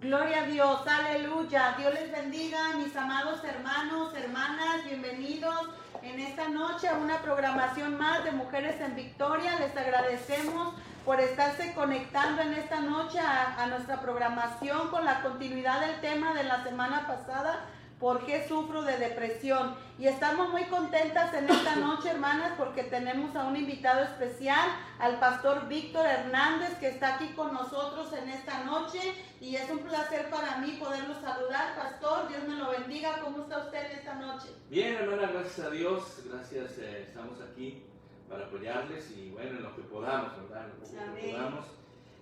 Gloria a Dios, aleluya. Dios les bendiga, mis amados hermanos, hermanas, bienvenidos en esta noche a una programación más de Mujeres en Victoria. Les agradecemos por estarse conectando en esta noche a nuestra programación con la continuidad del tema de la semana pasada. ¿Por qué sufro de depresión? Y estamos muy contentas en esta noche, hermanas, porque tenemos a un invitado especial, al pastor Víctor Hernández, que está aquí con nosotros en esta noche. Y es un placer para mí poderlo saludar, pastor. Dios me lo bendiga. ¿Cómo está usted en esta noche? Bien, hermana, gracias a Dios. Gracias, estamos aquí para apoyarles y bueno, en lo que podamos, ¿verdad? En lo que podamos.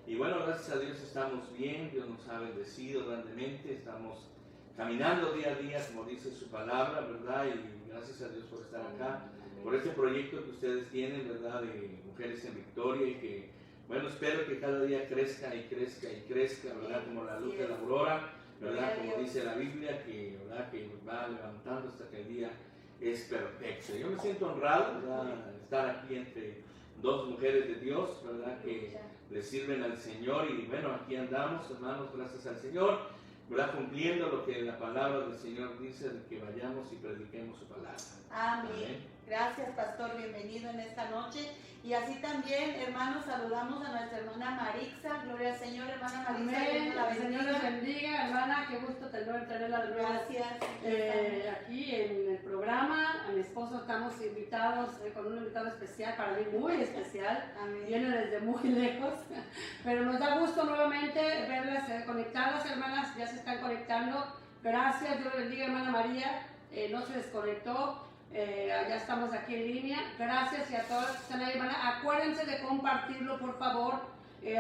Y bueno, gracias a Dios estamos bien. Dios nos ha bendecido grandemente. Estamos caminando día a día, como dice su palabra, ¿verdad? Y gracias a Dios por estar acá, por este proyecto que ustedes tienen, ¿verdad? De Mujeres en Victoria, y que, bueno, espero que cada día crezca y crezca y crezca, ¿verdad? Como la luz de la aurora, ¿verdad? Como dice la Biblia, que, ¿verdad? Que va levantando hasta que el día es perfecto. Yo me siento honrado, ¿verdad? Estar aquí entre dos mujeres de Dios, ¿verdad? Que le sirven al Señor y, bueno, aquí andamos, hermanos, gracias al Señor, ¿verdad? Cumpliendo lo que la palabra del Señor dice, de que vayamos y prediquemos su palabra. Amén. Amén. Gracias, pastor, bienvenido en esta noche. Y así también, hermanos, saludamos a nuestra hermana Marixa. Gloria al Señor, hermana Marixa. Amén. El Señor les bendiga, hermana, qué gusto tenerla de nuevo. Gracias. Aquí en el programa. A mi esposo estamos invitados con un invitado especial, para mí muy especial. Amén. Viene desde muy lejos, pero nos da gusto nuevamente verlas conectadas, hermanas, ya se están conectando. Gracias, Dios les bendiga, hermana María, no se desconectó. Ya estamos aquí en línea. Gracias y a todos que están ahí, hermana. Acuérdense de compartirlo, por favor.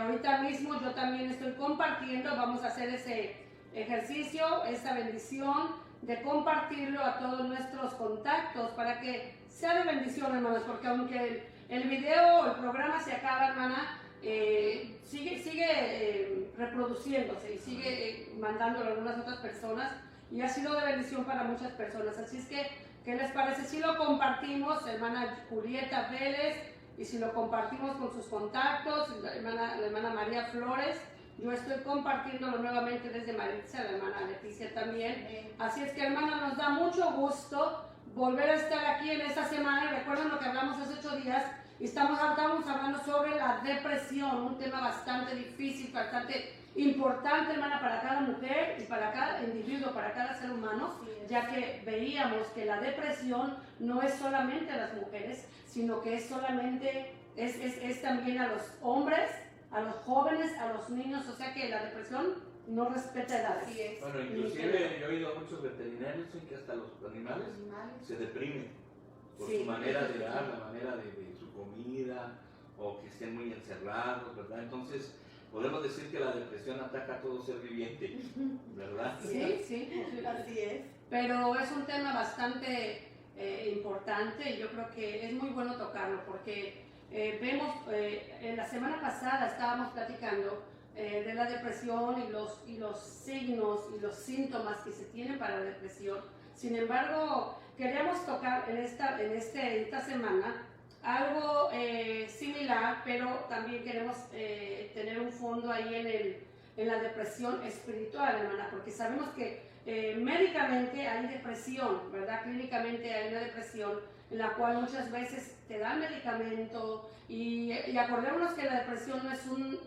Ahorita mismo yo también estoy compartiendo. Vamos a hacer ese ejercicio, esa bendición de compartirlo a todos nuestros contactos para que sea de bendición, hermanos, porque aunque el video, el programa se acaba, hermana, sigue reproduciéndose y sigue mandándolo a algunas otras personas y ha sido de bendición para muchas personas. Así es que, ¿qué les parece si lo compartimos, hermana Julieta Vélez, y si lo compartimos con sus contactos, la hermana María Flores? Yo estoy compartiéndolo nuevamente desde Maritza, la hermana Leticia también. Así es que, hermana, nos da mucho gusto volver a estar aquí en esta semana. Recuerden lo que hablamos hace 8 días. Y estamos hablando sobre la depresión, un tema bastante difícil, bastante importante, hermana, para cada mujer y para cada individuo, para cada ser humano, ya que veíamos que la depresión no es solamente a las mujeres, sino que es también a los hombres, a los jóvenes, a los niños, o sea que la depresión no respeta edades. Bueno, inclusive yo he oído a muchos veterinarios en que hasta los animales se deprimen por su manera de dar, la manera de su comida, o que estén muy encerrados, ¿verdad? Entonces, podemos decir que la depresión ataca a todo ser viviente, ¿verdad? Sí, así es. Pero es un tema bastante importante y yo creo que es muy bueno tocarlo porque vemos, en la semana pasada estábamos platicando de la depresión y los signos y los síntomas que se tienen para la depresión. Sin embargo, queríamos tocar en esta semana algo similar, pero también queremos tener un fondo ahí en la depresión espiritual, hermana, porque sabemos que médicamente hay depresión, ¿verdad? Clínicamente hay una depresión en la cual muchas veces te dan medicamento y acordémonos que la depresión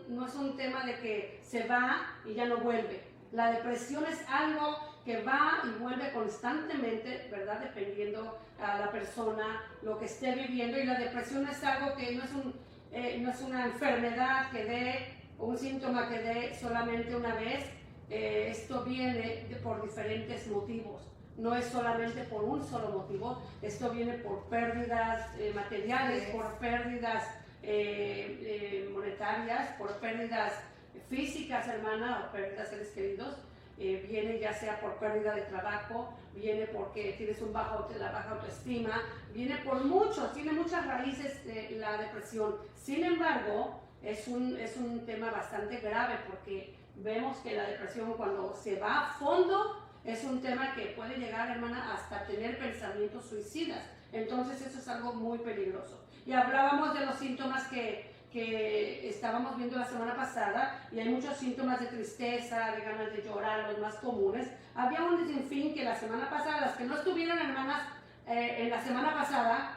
no es un tema de que se va y ya no vuelve. La depresión es algo que va y vuelve constantemente, ¿verdad? Dependiendo a la persona, lo que esté viviendo. Y la depresión es algo que no es una enfermedad que dé, un síntoma que dé solamente una vez. Esto viene por diferentes motivos. No es solamente por un solo motivo. Esto viene por pérdidas materiales, por pérdidas monetarias, por pérdidas físicas, hermana, o pérdidas seres queridos. Viene ya sea por pérdida de trabajo, viene porque tienes la baja autoestima, tiene muchas raíces la depresión. Sin embargo, es un tema bastante grave porque vemos que la depresión, cuando se va a fondo, es un tema que puede llegar, hermana, hasta tener pensamientos suicidas. Entonces eso es algo muy peligroso. Y hablábamos de los síntomas que que estábamos viendo la semana pasada, y hay muchos síntomas de tristeza, de ganas de llorar, los más comunes. Había un sinfín que la semana pasada, las que no estuvieron, hermanas, en la semana pasada,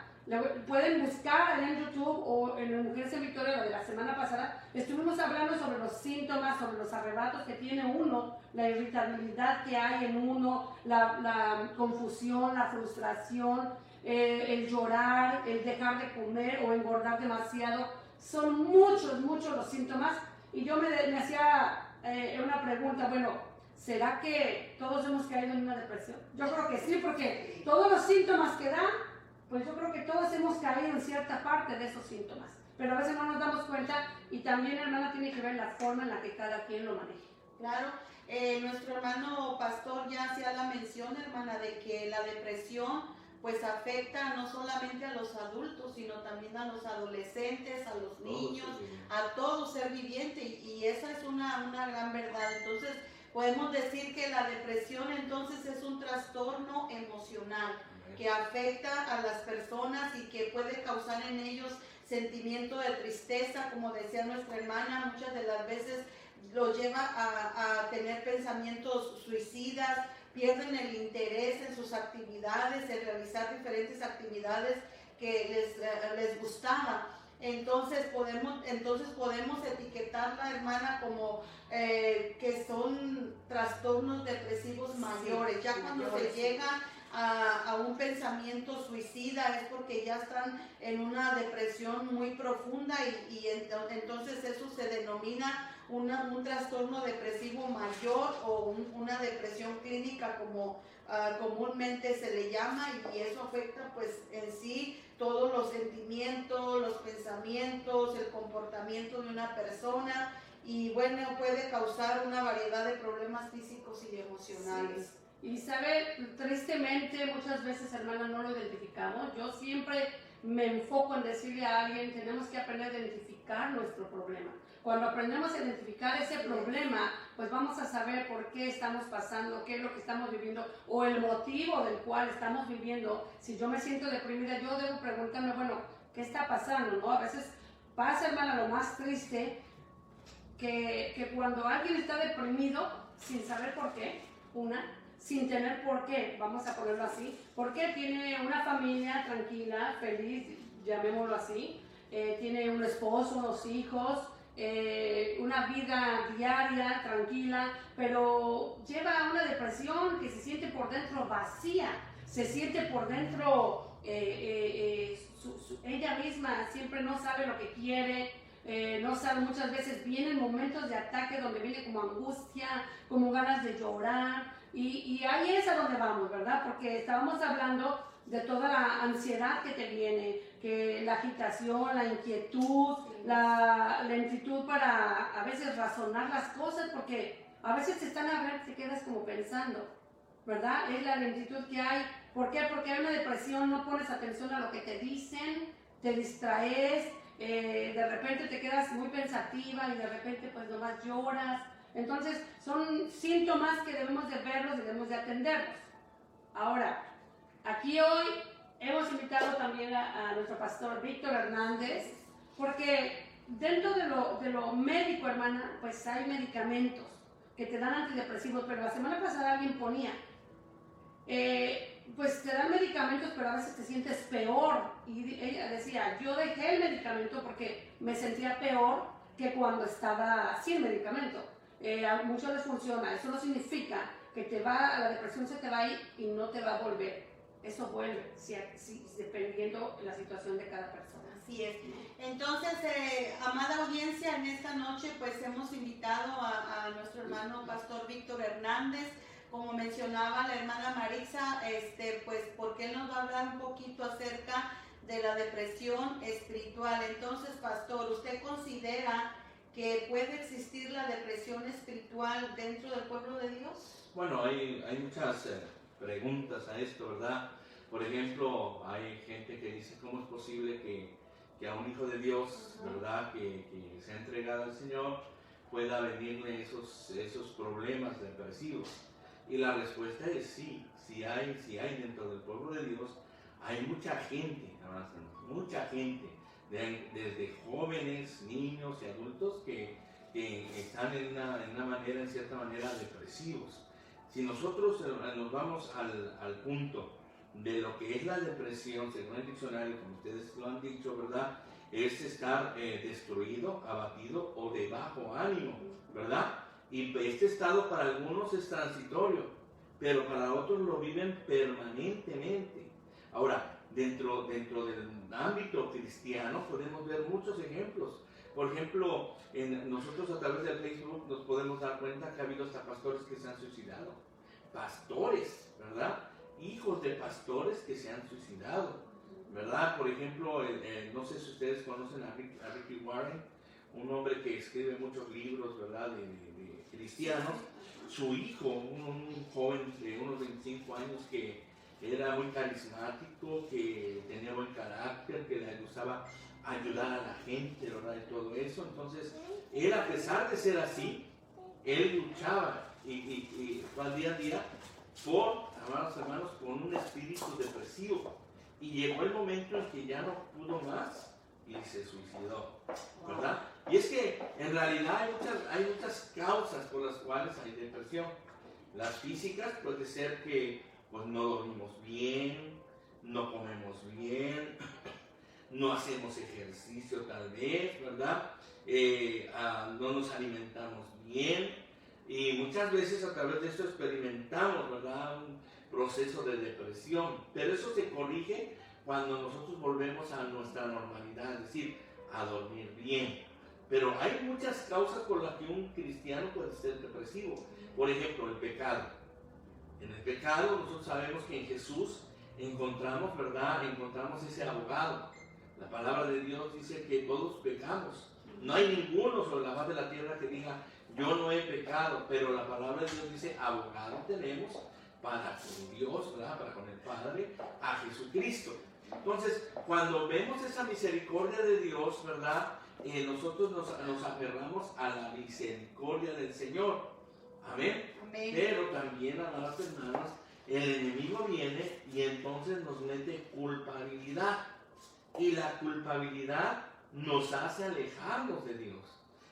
pueden buscar en YouTube o en Mujeres en Victoria, la de la semana pasada. Estuvimos hablando sobre los síntomas, sobre los arrebatos que tiene uno, la irritabilidad que hay en uno, la confusión, la frustración, el llorar, el dejar de comer o engordar demasiado. Son muchos los síntomas, y yo me hacía una pregunta, bueno, ¿será que todos hemos caído en una depresión? Yo creo que sí, porque todos los síntomas que dan, pues yo creo que todos hemos caído en cierta parte de esos síntomas, pero a veces no nos damos cuenta, y también, hermana, tiene que ver la forma en la que cada quien lo maneje. Claro, nuestro hermano pastor ya hacía la mención, hermana, de que la depresión pues afecta no solamente a los adultos, sino también a los adolescentes, a los niños, a todo ser viviente, y esa es una gran verdad. Entonces podemos decir que la depresión entonces es un trastorno emocional que afecta a las personas y que puede causar en ellos sentimiento de tristeza, como decía nuestra hermana, muchas de las veces los lleva a tener pensamientos suicidas, pierden el interés en sus actividades, en realizar diferentes actividades que les gustaba. Entonces podemos etiquetarla, hermana, como que son trastornos depresivos mayores. Ya cuando se llega a un pensamiento suicida es porque ya están en una depresión muy profunda, y entonces eso se denomina un trastorno depresivo mayor o una depresión clínica, como comúnmente se le llama, y eso afecta pues en sí todos los sentimientos, los pensamientos, el comportamiento de una persona, y bueno, puede causar una variedad de problemas físicos y emocionales. Sí. Y sabe, tristemente muchas veces, hermana, no lo identificamos. Yo siempre me enfoco en decirle a alguien, tenemos que aprender a identificar nuestro problema. Cuando aprendemos a identificar ese problema, pues vamos a saber por qué estamos pasando, qué es lo que estamos viviendo, o el motivo del cual estamos viviendo. Si yo me siento deprimida, yo debo preguntarme, bueno, ¿qué está pasando? ¿No? A veces pasa, hermana, lo más triste, que cuando alguien está deprimido, sin saber por qué, sin tener por qué, vamos a ponerlo así, porque tiene una familia tranquila, feliz, llamémoslo así, tiene un esposo, 2 hijos, una vida diaria, tranquila, pero lleva una depresión que se siente por dentro vacía, se siente por dentro, ella misma siempre no sabe lo que quiere, no sabe, muchas veces vienen momentos de ataque donde viene como angustia, como ganas de llorar, y ahí es a donde vamos, ¿verdad? Porque estábamos hablando de toda la ansiedad que te viene, que la agitación, la inquietud, la lentitud para a veces razonar las cosas, porque a veces te están hablando y te quedas como pensando, ¿verdad? Es la lentitud que hay. ¿Por qué? Porque hay una depresión, no pones atención a lo que te dicen, te distraes, de repente te quedas muy pensativa y de repente pues nomás lloras. Entonces son síntomas que debemos de verlos y debemos de atenderlos. Ahora, aquí hoy hemos invitado también a nuestro pastor Víctor Hernández, porque dentro de lo médico, hermana, pues hay medicamentos que te dan antidepresivos, pero la semana pasada alguien ponía, pues te dan medicamentos, pero a veces te sientes peor, y ella decía, yo dejé el medicamento porque me sentía peor que cuando estaba sin medicamento. A muchos les funciona, eso no significa que la depresión se te va a ir y no te va a volver. Eso vuelve, dependiendo de la situación de cada persona. Así es. Entonces, amada audiencia, en esta noche pues hemos invitado a nuestro hermano pastor Víctor Hernández, como mencionaba la hermana Marisa, pues porque él nos va a hablar un poquito acerca de la depresión espiritual. Entonces, pastor, ¿usted considera que puede existir la depresión espiritual dentro del pueblo de Dios? Bueno, hay muchas preguntas a esto, ¿verdad? Por ejemplo, hay gente que dice, ¿cómo es posible que a un hijo de Dios, ¿verdad?, que se ha entregado al Señor, pueda venirle esos problemas depresivos? Y la respuesta es sí, sí hay dentro del pueblo de Dios, hay mucha gente, mucha gente desde jóvenes, niños y adultos que están en cierta manera, depresivos. Si nosotros nos vamos al punto de lo que es la depresión, según el diccionario, como ustedes lo han dicho, ¿verdad? Es estar destruido, abatido o de bajo ánimo, ¿verdad? Y este estado para algunos es transitorio, pero para otros lo viven permanentemente. Ahora, dentro del ámbito cristiano podemos ver muchos ejemplos. Por ejemplo, nosotros a través del Facebook nos podemos dar cuenta que ha habido hasta pastores que se han suicidado. Pastores, ¿verdad? Hijos de pastores que se han suicidado, ¿verdad? Por ejemplo, no sé si ustedes conocen a Ricky Warren, un hombre que escribe muchos libros, ¿verdad? De cristianos. Su hijo, un joven de unos 25 años que era muy carismático, que tenía buen carácter, que le gustaba ayudar a la gente, ¿verdad? Y todo eso. Entonces, él, a pesar de ser así, él luchaba y día a día por, amados hermanos, con un espíritu depresivo. Y llegó el momento en que ya no pudo más y se suicidó, ¿verdad? Y es que en realidad hay muchas causas por las cuales hay depresión. Las físicas puede ser que pues, no dormimos bien, no comemos bien, no hacemos ejercicio tal vez, ¿verdad? No nos alimentamos bien. Y muchas veces a través de esto experimentamos, ¿verdad?, un proceso de depresión. Pero eso se corrige cuando nosotros volvemos a nuestra normalidad, es decir, a dormir bien. Pero hay muchas causas por las que un cristiano puede ser depresivo. Por ejemplo, el pecado. En el pecado nosotros sabemos que en Jesús encontramos, ¿verdad?, encontramos ese abogado. La palabra de Dios dice que todos pecamos. No hay ninguno sobre la faz de la tierra que diga, yo no he pecado, pero la palabra de Dios dice, abogado tenemos para con Dios, ¿verdad? Para con el Padre, a Jesucristo. Entonces, cuando vemos esa misericordia de Dios, ¿verdad? Nosotros nos aferramos a la misericordia del Señor. Amén. Amén. Pero también, amadas hermanas, el enemigo viene y entonces nos mete culpabilidad. Y la culpabilidad nos hace alejarnos de Dios.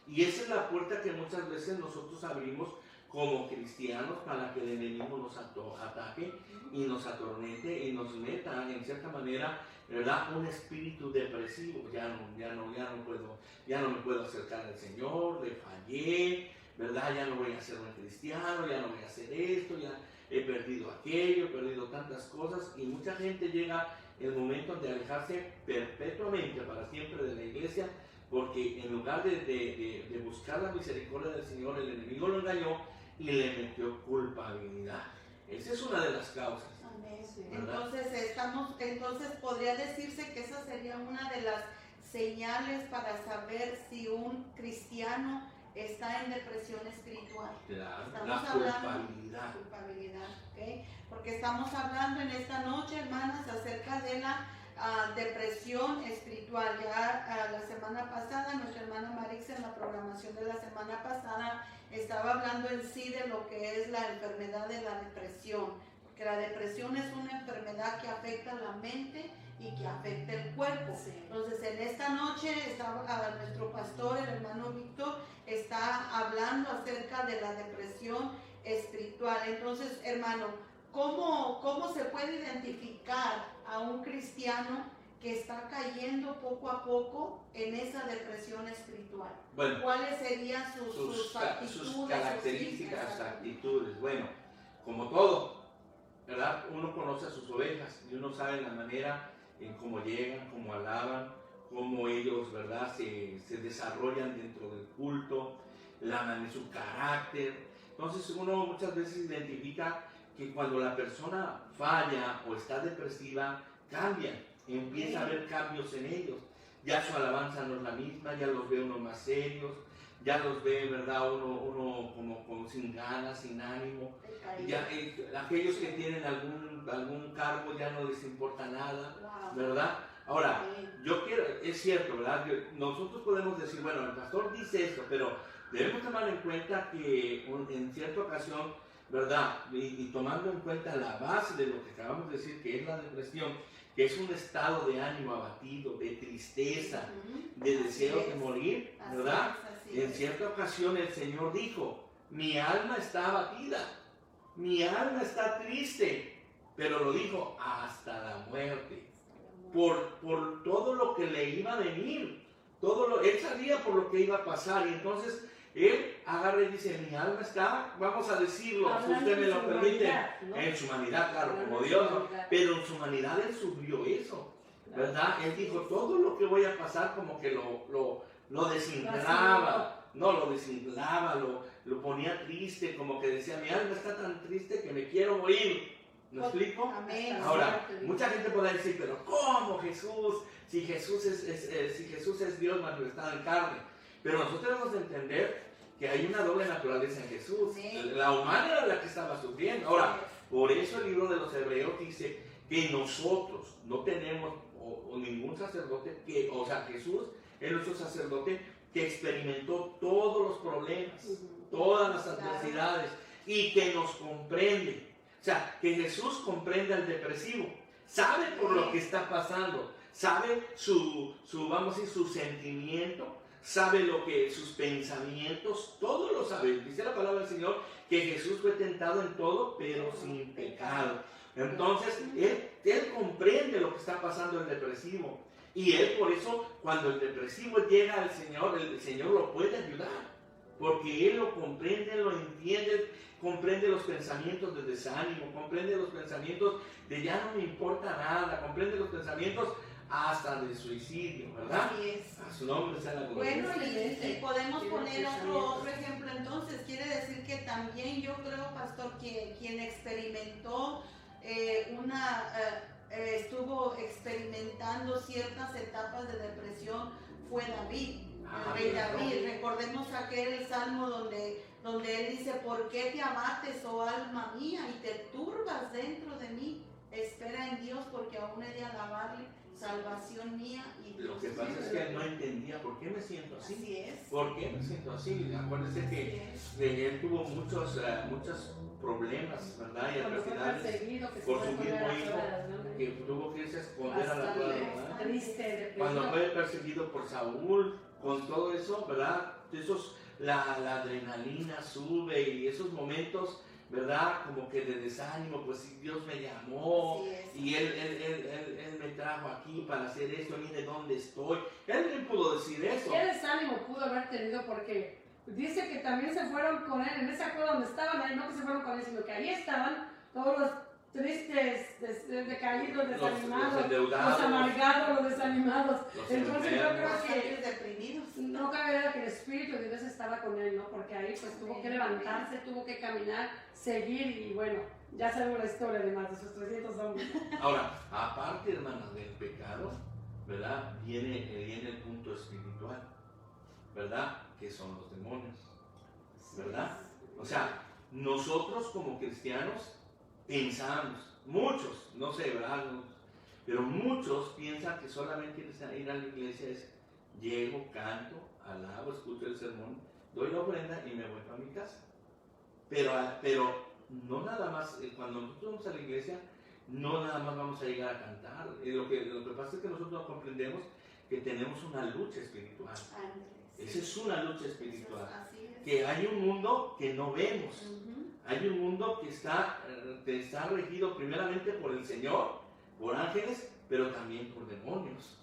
Y esa es la puerta que muchas veces nosotros abrimos como cristianos para que el enemigo nos ataque y nos atormente y nos meta en cierta manera, ¿verdad?, un espíritu depresivo. Ya no me puedo acercar al Señor, le fallé, ¿verdad? Ya no voy a ser un cristiano, ya no voy a hacer esto, ya he perdido aquello, he perdido tantas cosas, y mucha gente llega el momento de alejarse perpetuamente para siempre de la iglesia, porque en lugar de buscar la misericordia del Señor, el enemigo lo engañó y le metió culpabilidad. Esa es una de las causas. Entonces podría decirse que esa sería una de las señales para saber si un cristiano está en depresión espiritual. Claro, la culpabilidad. ¿Okay? Porque estamos hablando en esta noche, hermanas, acerca de la depresión espiritual. Ya la semana pasada, nuestra hermana Marix, en la programación de la semana pasada, estaba hablando en sí de lo que es la enfermedad de la depresión. Porque la depresión es una enfermedad que afecta la mente y que afecta el cuerpo. Sí. Entonces, en esta noche nuestro pastor, el hermano Víctor, está hablando acerca de la depresión espiritual. Entonces, hermano, ¿cómo se puede identificar a un cristiano que está cayendo poco a poco en esa depresión espiritual? Bueno, ¿cuáles serían sus actitudes? Sus características, actitudes. Bueno, como todo, ¿verdad? Uno conoce a sus ovejas y uno sabe la manera en cómo llegan, cómo alaban, cómo ellos, ¿verdad?, se desarrollan dentro del culto, su carácter. Entonces uno muchas veces identifica que cuando la persona falla o está depresiva, cambian, empieza a haber cambios en ellos. Ya su alabanza no es la misma, ya los ve uno más serios, ya los ve, ¿verdad?, uno como sin ganas, sin ánimo. Ya, aquellos que tienen algún cargo ya no les importa nada, ¿verdad? Ahora, es cierto, ¿verdad? Nosotros podemos decir, bueno, el pastor dice esto, pero debemos tomar en cuenta que en cierta ocasión ¿verdad? Y tomando en cuenta la base de lo que acabamos de decir, que es la depresión, que es un estado de ánimo abatido, de tristeza, de deseo de morir, ¿verdad? En cierta ocasión el Señor dijo, mi alma está abatida, mi alma está triste, pero lo dijo hasta la muerte, por todo lo que le iba a venir, él sabía por lo que iba a pasar, y entonces él agarra y dice, mi alma está, vamos a decirlo, si usted me lo permite, ¿no? En su humanidad, claro, como Dios, ¿no? Pero en su humanidad él sufrió eso, ¿verdad? Él dijo, todo lo que voy a pasar como que lo desinflaba, no, lo desinflaba, lo ponía triste, como que decía, mi alma está tan triste que me quiero morir. ¿Me explico? Amén. Ahora, mucha gente puede decir, pero ¿cómo Jesús? Si Jesús es Dios manifestado en carne. Pero nosotros debemos entender que hay una doble naturaleza en Jesús. Sí. La humana era la que estaba sufriendo. Ahora, por eso el libro de los Hebreos dice que nosotros no tenemos o ningún sacerdote, o sea, Jesús es nuestro sacerdote que experimentó todos los problemas, todas las adversidades y que nos comprende. O sea, que Jesús comprende al depresivo, sabe por lo que está pasando, sabe su sentimiento, sabe sus pensamientos, todo lo sabe. Dice la palabra del Señor que Jesús fue tentado en todo, pero sin pecado. Entonces, él comprende lo que está pasando el depresivo. Y él, por eso, cuando el depresivo llega al Señor, el Señor lo puede ayudar. Porque él lo comprende, lo entiende, comprende los pensamientos de desánimo, comprende los pensamientos de ya no me importa nada, comprende los pensamientos hasta de suicidio, ¿verdad? Así es. A su nombre sea la gloria. Bueno, y podemos poner otro ejemplo entonces. Quiere decir que también yo creo, pastor, que quien experimentó estuvo experimentando ciertas etapas de depresión fue David. El rey David, recordemos aquel salmo donde él dice, ¿por qué te abates, oh alma mía, y te turbas dentro de mí? Espera en Dios, porque aún he de alabarle, salvación mía y Dios. Lo que pasa es que él no entendía por qué me siento así. Así es. ¿Por qué me siento así? Acuérdense que él tuvo muchos problemas, ¿verdad? Y adversidades por su mismo hijo, que tuvo que irse a esconder a la cuadra, ¿verdad? Cuando fue perseguido por Saúl, con todo eso, ¿verdad? La adrenalina sube y esos momentos, ¿verdad? Como que de desánimo, pues Dios me llamó y él me trajo aquí para hacer esto, mire dónde estoy. Él bien pudo decir eso. ¿Qué desánimo pudo haber tenido? Porque dice que también se fueron con él, en esa cueva donde estaban ahí, no que se fueron con él, sino que ahí estaban todos los tristes, decaídos, desanimados, los amargados, los desanimados. Entonces yo creo que deprimidos. No cabe duda que el Espíritu de Dios estaba con él, ¿no? Porque ahí pues tuvo que levantarse, tuvo que caminar, seguir y bueno, ya sabemos la historia además de esos 300 hombres. Ahora, aparte, hermanos, del pecado, ¿verdad? Viene el punto espiritual, ¿verdad? Que son los demonios, ¿verdad? O sea, nosotros como cristianos pensamos, muchos, no sé, ¿verdad? Pero muchos piensan que solamente ir a la iglesia es llego, canto, alabo, escucho el sermón, doy la ofrenda y me voy para mi casa. Pero no nada más, cuando nosotros vamos a la iglesia, no nada más vamos a llegar a cantar. Lo que pasa es que nosotros comprendemos que tenemos una lucha espiritual. Esa es una lucha espiritual. Que hay un mundo que no vemos. Hay un mundo que está regido primeramente por el Señor, por ángeles, pero también por demonios.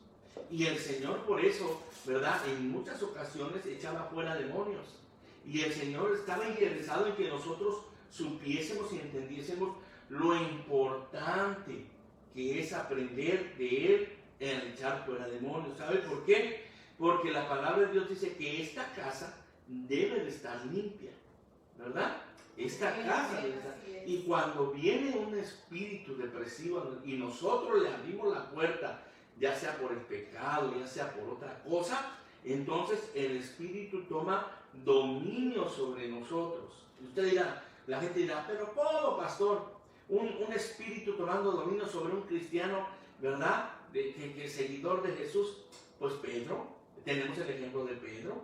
Y el Señor por eso, ¿verdad? En muchas ocasiones echaba fuera demonios. Y el Señor estaba interesado en que nosotros supiésemos y entendiésemos lo importante que es aprender de Él en echar fuera demonios. ¿Sabe por qué? Porque la palabra de Dios dice que esta casa debe de estar limpia, ¿verdad? Esta casa debe estar. Y cuando viene un espíritu depresivo y nosotros le abrimos la puerta, ya sea por el pecado, ya sea por otra cosa, entonces el espíritu toma dominio sobre nosotros. Usted dirá, la gente dirá, pero ¿cómo, pastor? Un espíritu tomando dominio sobre un cristiano, ¿verdad? Que es seguidor de Jesús. Pues Pedro, tenemos el ejemplo de Pedro.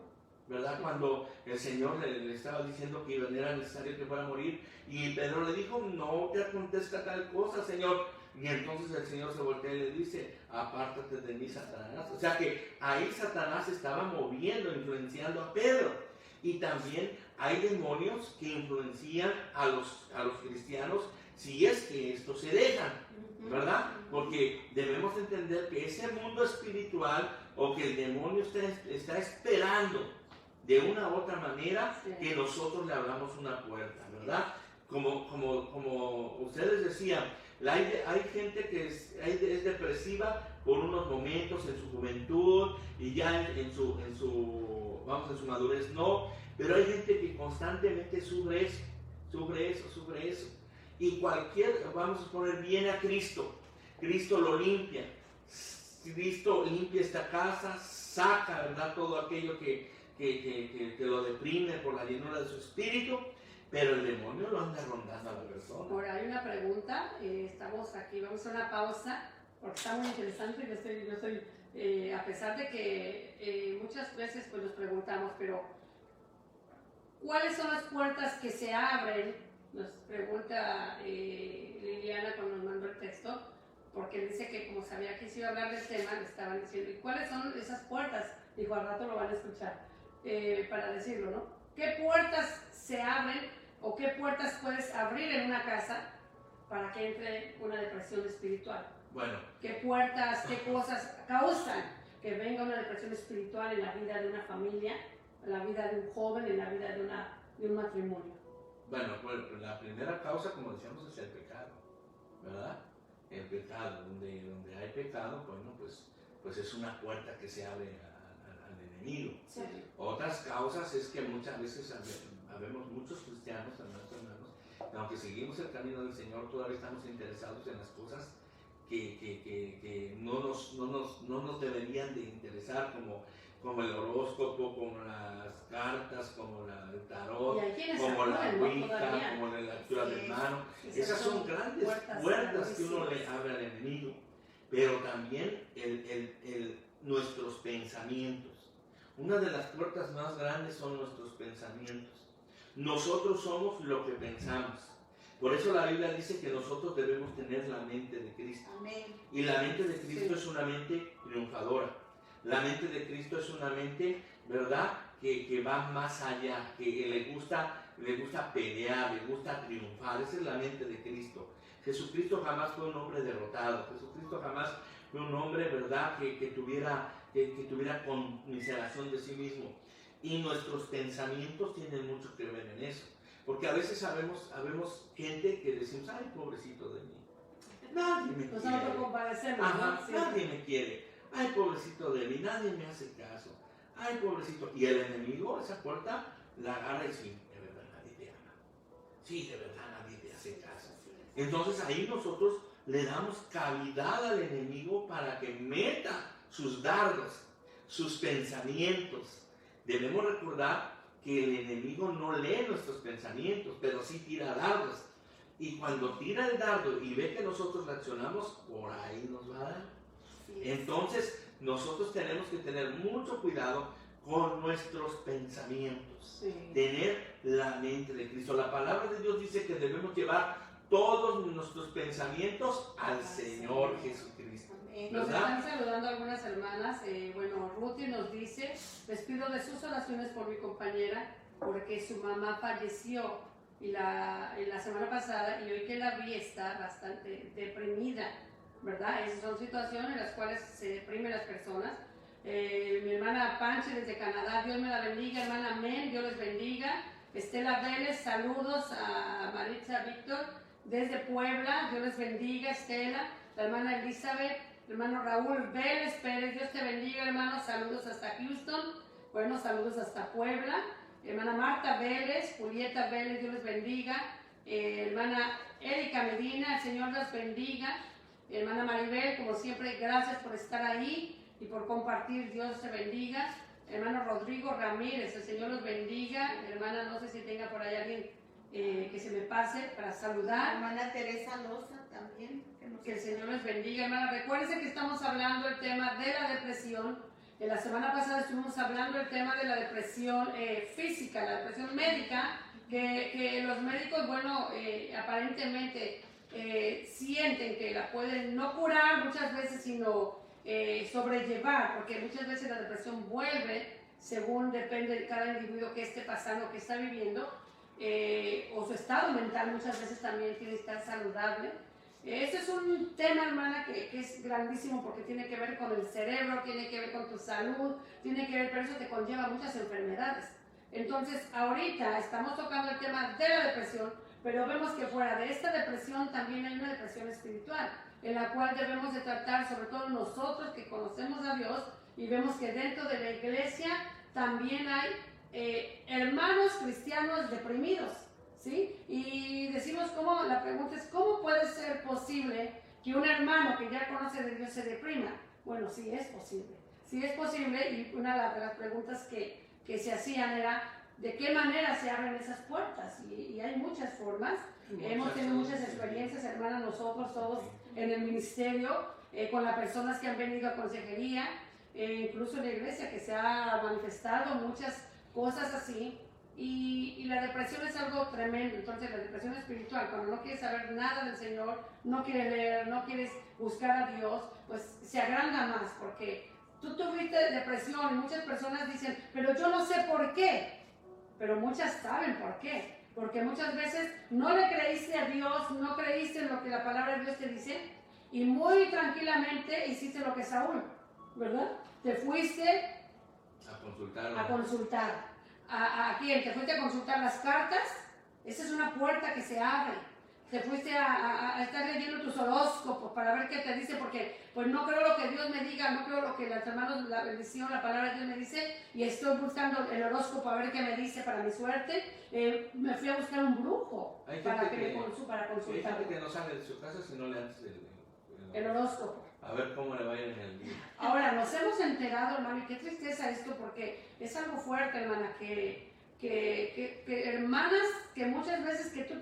¿verdad? Cuando el Señor le estaba diciendo que era necesario que fuera a morir, y Pedro le dijo, no te acontezca tal cosa, Señor. Y entonces el Señor se voltea y le dice, apártate de mí, Satanás. O sea que ahí Satanás estaba moviendo, influenciando a Pedro. Y también hay demonios que influencian a los cristianos si es que estos se dejan, ¿verdad? Porque debemos entender que ese mundo espiritual o que el demonio está esperando de una u otra manera que nosotros le abramos una puerta, ¿verdad? Como ustedes decían, hay gente que es depresiva por unos momentos en su juventud y ya en su madurez no, pero hay gente que constantemente sufre eso. Y vamos a poner, viene a Cristo, Cristo lo limpia, Cristo limpia esta casa, saca, ¿verdad?, todo aquello que lo deprime por la llenura de su espíritu, pero el demonio lo anda rondando a la persona. Ahora hay una pregunta, estamos aquí, vamos a una pausa, porque está muy interesante. Yo estoy a pesar de que muchas veces pues nos preguntamos, pero ¿cuáles son las puertas que se abren? Nos pregunta Liliana cuando nos mandó el texto, porque dice que como sabía que se iba a hablar del tema, le estaban diciendo, ¿y cuáles son esas puertas? Dijo, al rato lo van a escuchar, para decirlo, ¿no? ¿Qué puertas se abren o qué puertas puedes abrir en una casa para que entre una depresión espiritual? Bueno. ¿Qué puertas, qué cosas causan que venga una depresión espiritual en la vida de una familia, en la vida de un joven, en la vida de un matrimonio? Bueno, pues la primera causa, como decíamos, es el pecado, ¿verdad? El pecado, donde hay pecado, bueno, pues es una puerta que se abre al enemigo. Sí. Otras causas es que muchas veces habemos muchos cristianos, hermanos, que aunque seguimos el camino del Señor, todavía estamos interesados en las cosas que no nos deberían de interesar, como el horóscopo, como las cartas, como el tarot, como la Wicca, como la lectura de mano. Esas son grandes puertas que uno le abre al enemigo, pero también nuestros pensamientos. Una de las puertas más grandes son nuestros pensamientos. Nosotros somos lo que pensamos. Por eso la Biblia dice que nosotros debemos tener la mente de Cristo. Amén. Y la mente de Cristo es una mente triunfadora. La mente de Cristo es una mente, ¿verdad?, que va más allá, que le gusta pelear, le gusta triunfar. Esa es la mente de Cristo. Jesucristo jamás fue un hombre derrotado. Jesucristo jamás fue un hombre, ¿verdad?, que tuviera conmiseración de sí mismo. Y nuestros pensamientos tienen mucho que ver en eso. Porque a veces habemos gente que decimos, ay, pobrecito de mí. Nadie me quiere. Nadie me quiere. Ay, pobrecito de mí, nadie me hace caso. Ay, pobrecito. Y el enemigo, esa puerta, la agarra y dice, de verdad nadie te ama. Sí, de verdad nadie te hace caso. Entonces ahí nosotros le damos cavidad al enemigo para que meta sus dardos, sus pensamientos. Debemos recordar que el enemigo no lee nuestros pensamientos, pero sí tira dardos. Y cuando tira el dardo y ve que nosotros reaccionamos, por ahí nos va a dar. Entonces, nosotros tenemos que tener mucho cuidado con nuestros pensamientos. Sí. Tener la mente de Cristo. La palabra de Dios dice que debemos llevar todos nuestros pensamientos al Señor Jesucristo. Nos están saludando algunas hermanas. Ruthie nos dice, les pido de sus oraciones por mi compañera, porque su mamá falleció y la semana pasada, y hoy que la vi está bastante deprimida, ¿verdad? Esas son situaciones en las cuales se deprimen las personas. Mi hermana Panche desde Canadá, Dios me la bendiga. Hermana Amén, Dios les bendiga. Estela Vélez, saludos a Maritza Víctor desde Puebla, Dios les bendiga. Estela, la hermana Elizabeth, hermano Raúl Vélez Pérez, Dios te bendiga, hermano, saludos hasta Houston, bueno, saludos hasta Puebla. Hermana Marta Vélez, Julieta Vélez, Dios les bendiga. Hermana Erika Medina, el Señor les bendiga. Hermana Maribel, como siempre, gracias por estar ahí y por compartir, Dios te bendiga. Hermano Rodrigo Ramírez, el Señor los bendiga. Hermana, no sé si tenga por ahí alguien que se me pase para saludar. Hermana Teresa Loza también. Que el Señor les bendiga, hermana. Recuérdense que estamos hablando del tema de la depresión En la semana pasada estuvimos hablando del tema de la depresión física, la depresión médica, que los médicos, bueno, aparentemente sienten que la pueden no curar muchas veces, sino sobrellevar, porque muchas veces la depresión vuelve, según depende de cada individuo que esté pasando, que está viviendo, o su estado mental muchas veces también tiene que estar saludable. Este es un tema, hermana, que es grandísimo porque tiene que ver con el cerebro, tiene que ver con tu salud, tiene que ver, pero eso te conlleva muchas enfermedades. Entonces, ahorita estamos tocando el tema de la depresión, pero vemos que fuera de esta depresión también hay una depresión espiritual, en la cual debemos de tratar, sobre todo nosotros que conocemos a Dios, y vemos que dentro de la iglesia también hay hermanos cristianos deprimidos, ¿sí? Y decimos, la pregunta es, ¿cómo puede ser posible que un hermano que ya conoce de Dios se deprima? Bueno, sí es posible, y una de las preguntas que se hacían era, ¿de qué manera se abren esas puertas? Y hay muchas formas. Hemos tenido muchas experiencias, hermanas, nosotros todos en el ministerio, con las personas que han venido a consejería, incluso en la iglesia que se ha manifestado muchas cosas así. Y la depresión es algo tremendo. Entonces la depresión espiritual, cuando no quieres saber nada del Señor, no quieres leer, no quieres buscar a Dios, pues se agranda más, porque tú tuviste depresión y muchas personas dicen, pero yo no sé por qué. Pero muchas saben por qué. Porque muchas veces no le creíste a Dios, no creíste en lo que la palabra de Dios te dice, y muy tranquilamente hiciste lo que Saúl, ¿verdad? Te fuiste a consultar. ¿A quién? ¿Te fuiste a consultar las cartas? Esa es una puerta que se abre. Te fuiste a estar leyendo tus horóscopos para ver qué te dice, porque pues no creo lo que Dios me diga, no creo lo que los hermanos, la bendición, la palabra de Dios me dice, y estoy buscando el horóscopo a ver qué me dice para mi suerte. Me fui a buscar un brujo para consultar. Hay gente que no sale de su casa si no le haces el horóscopo. A ver cómo le va a ir en el día. Ahora, nos hemos enterado, hermano, y qué tristeza esto, porque es algo fuerte, hermana, que hermanas que muchas veces que tú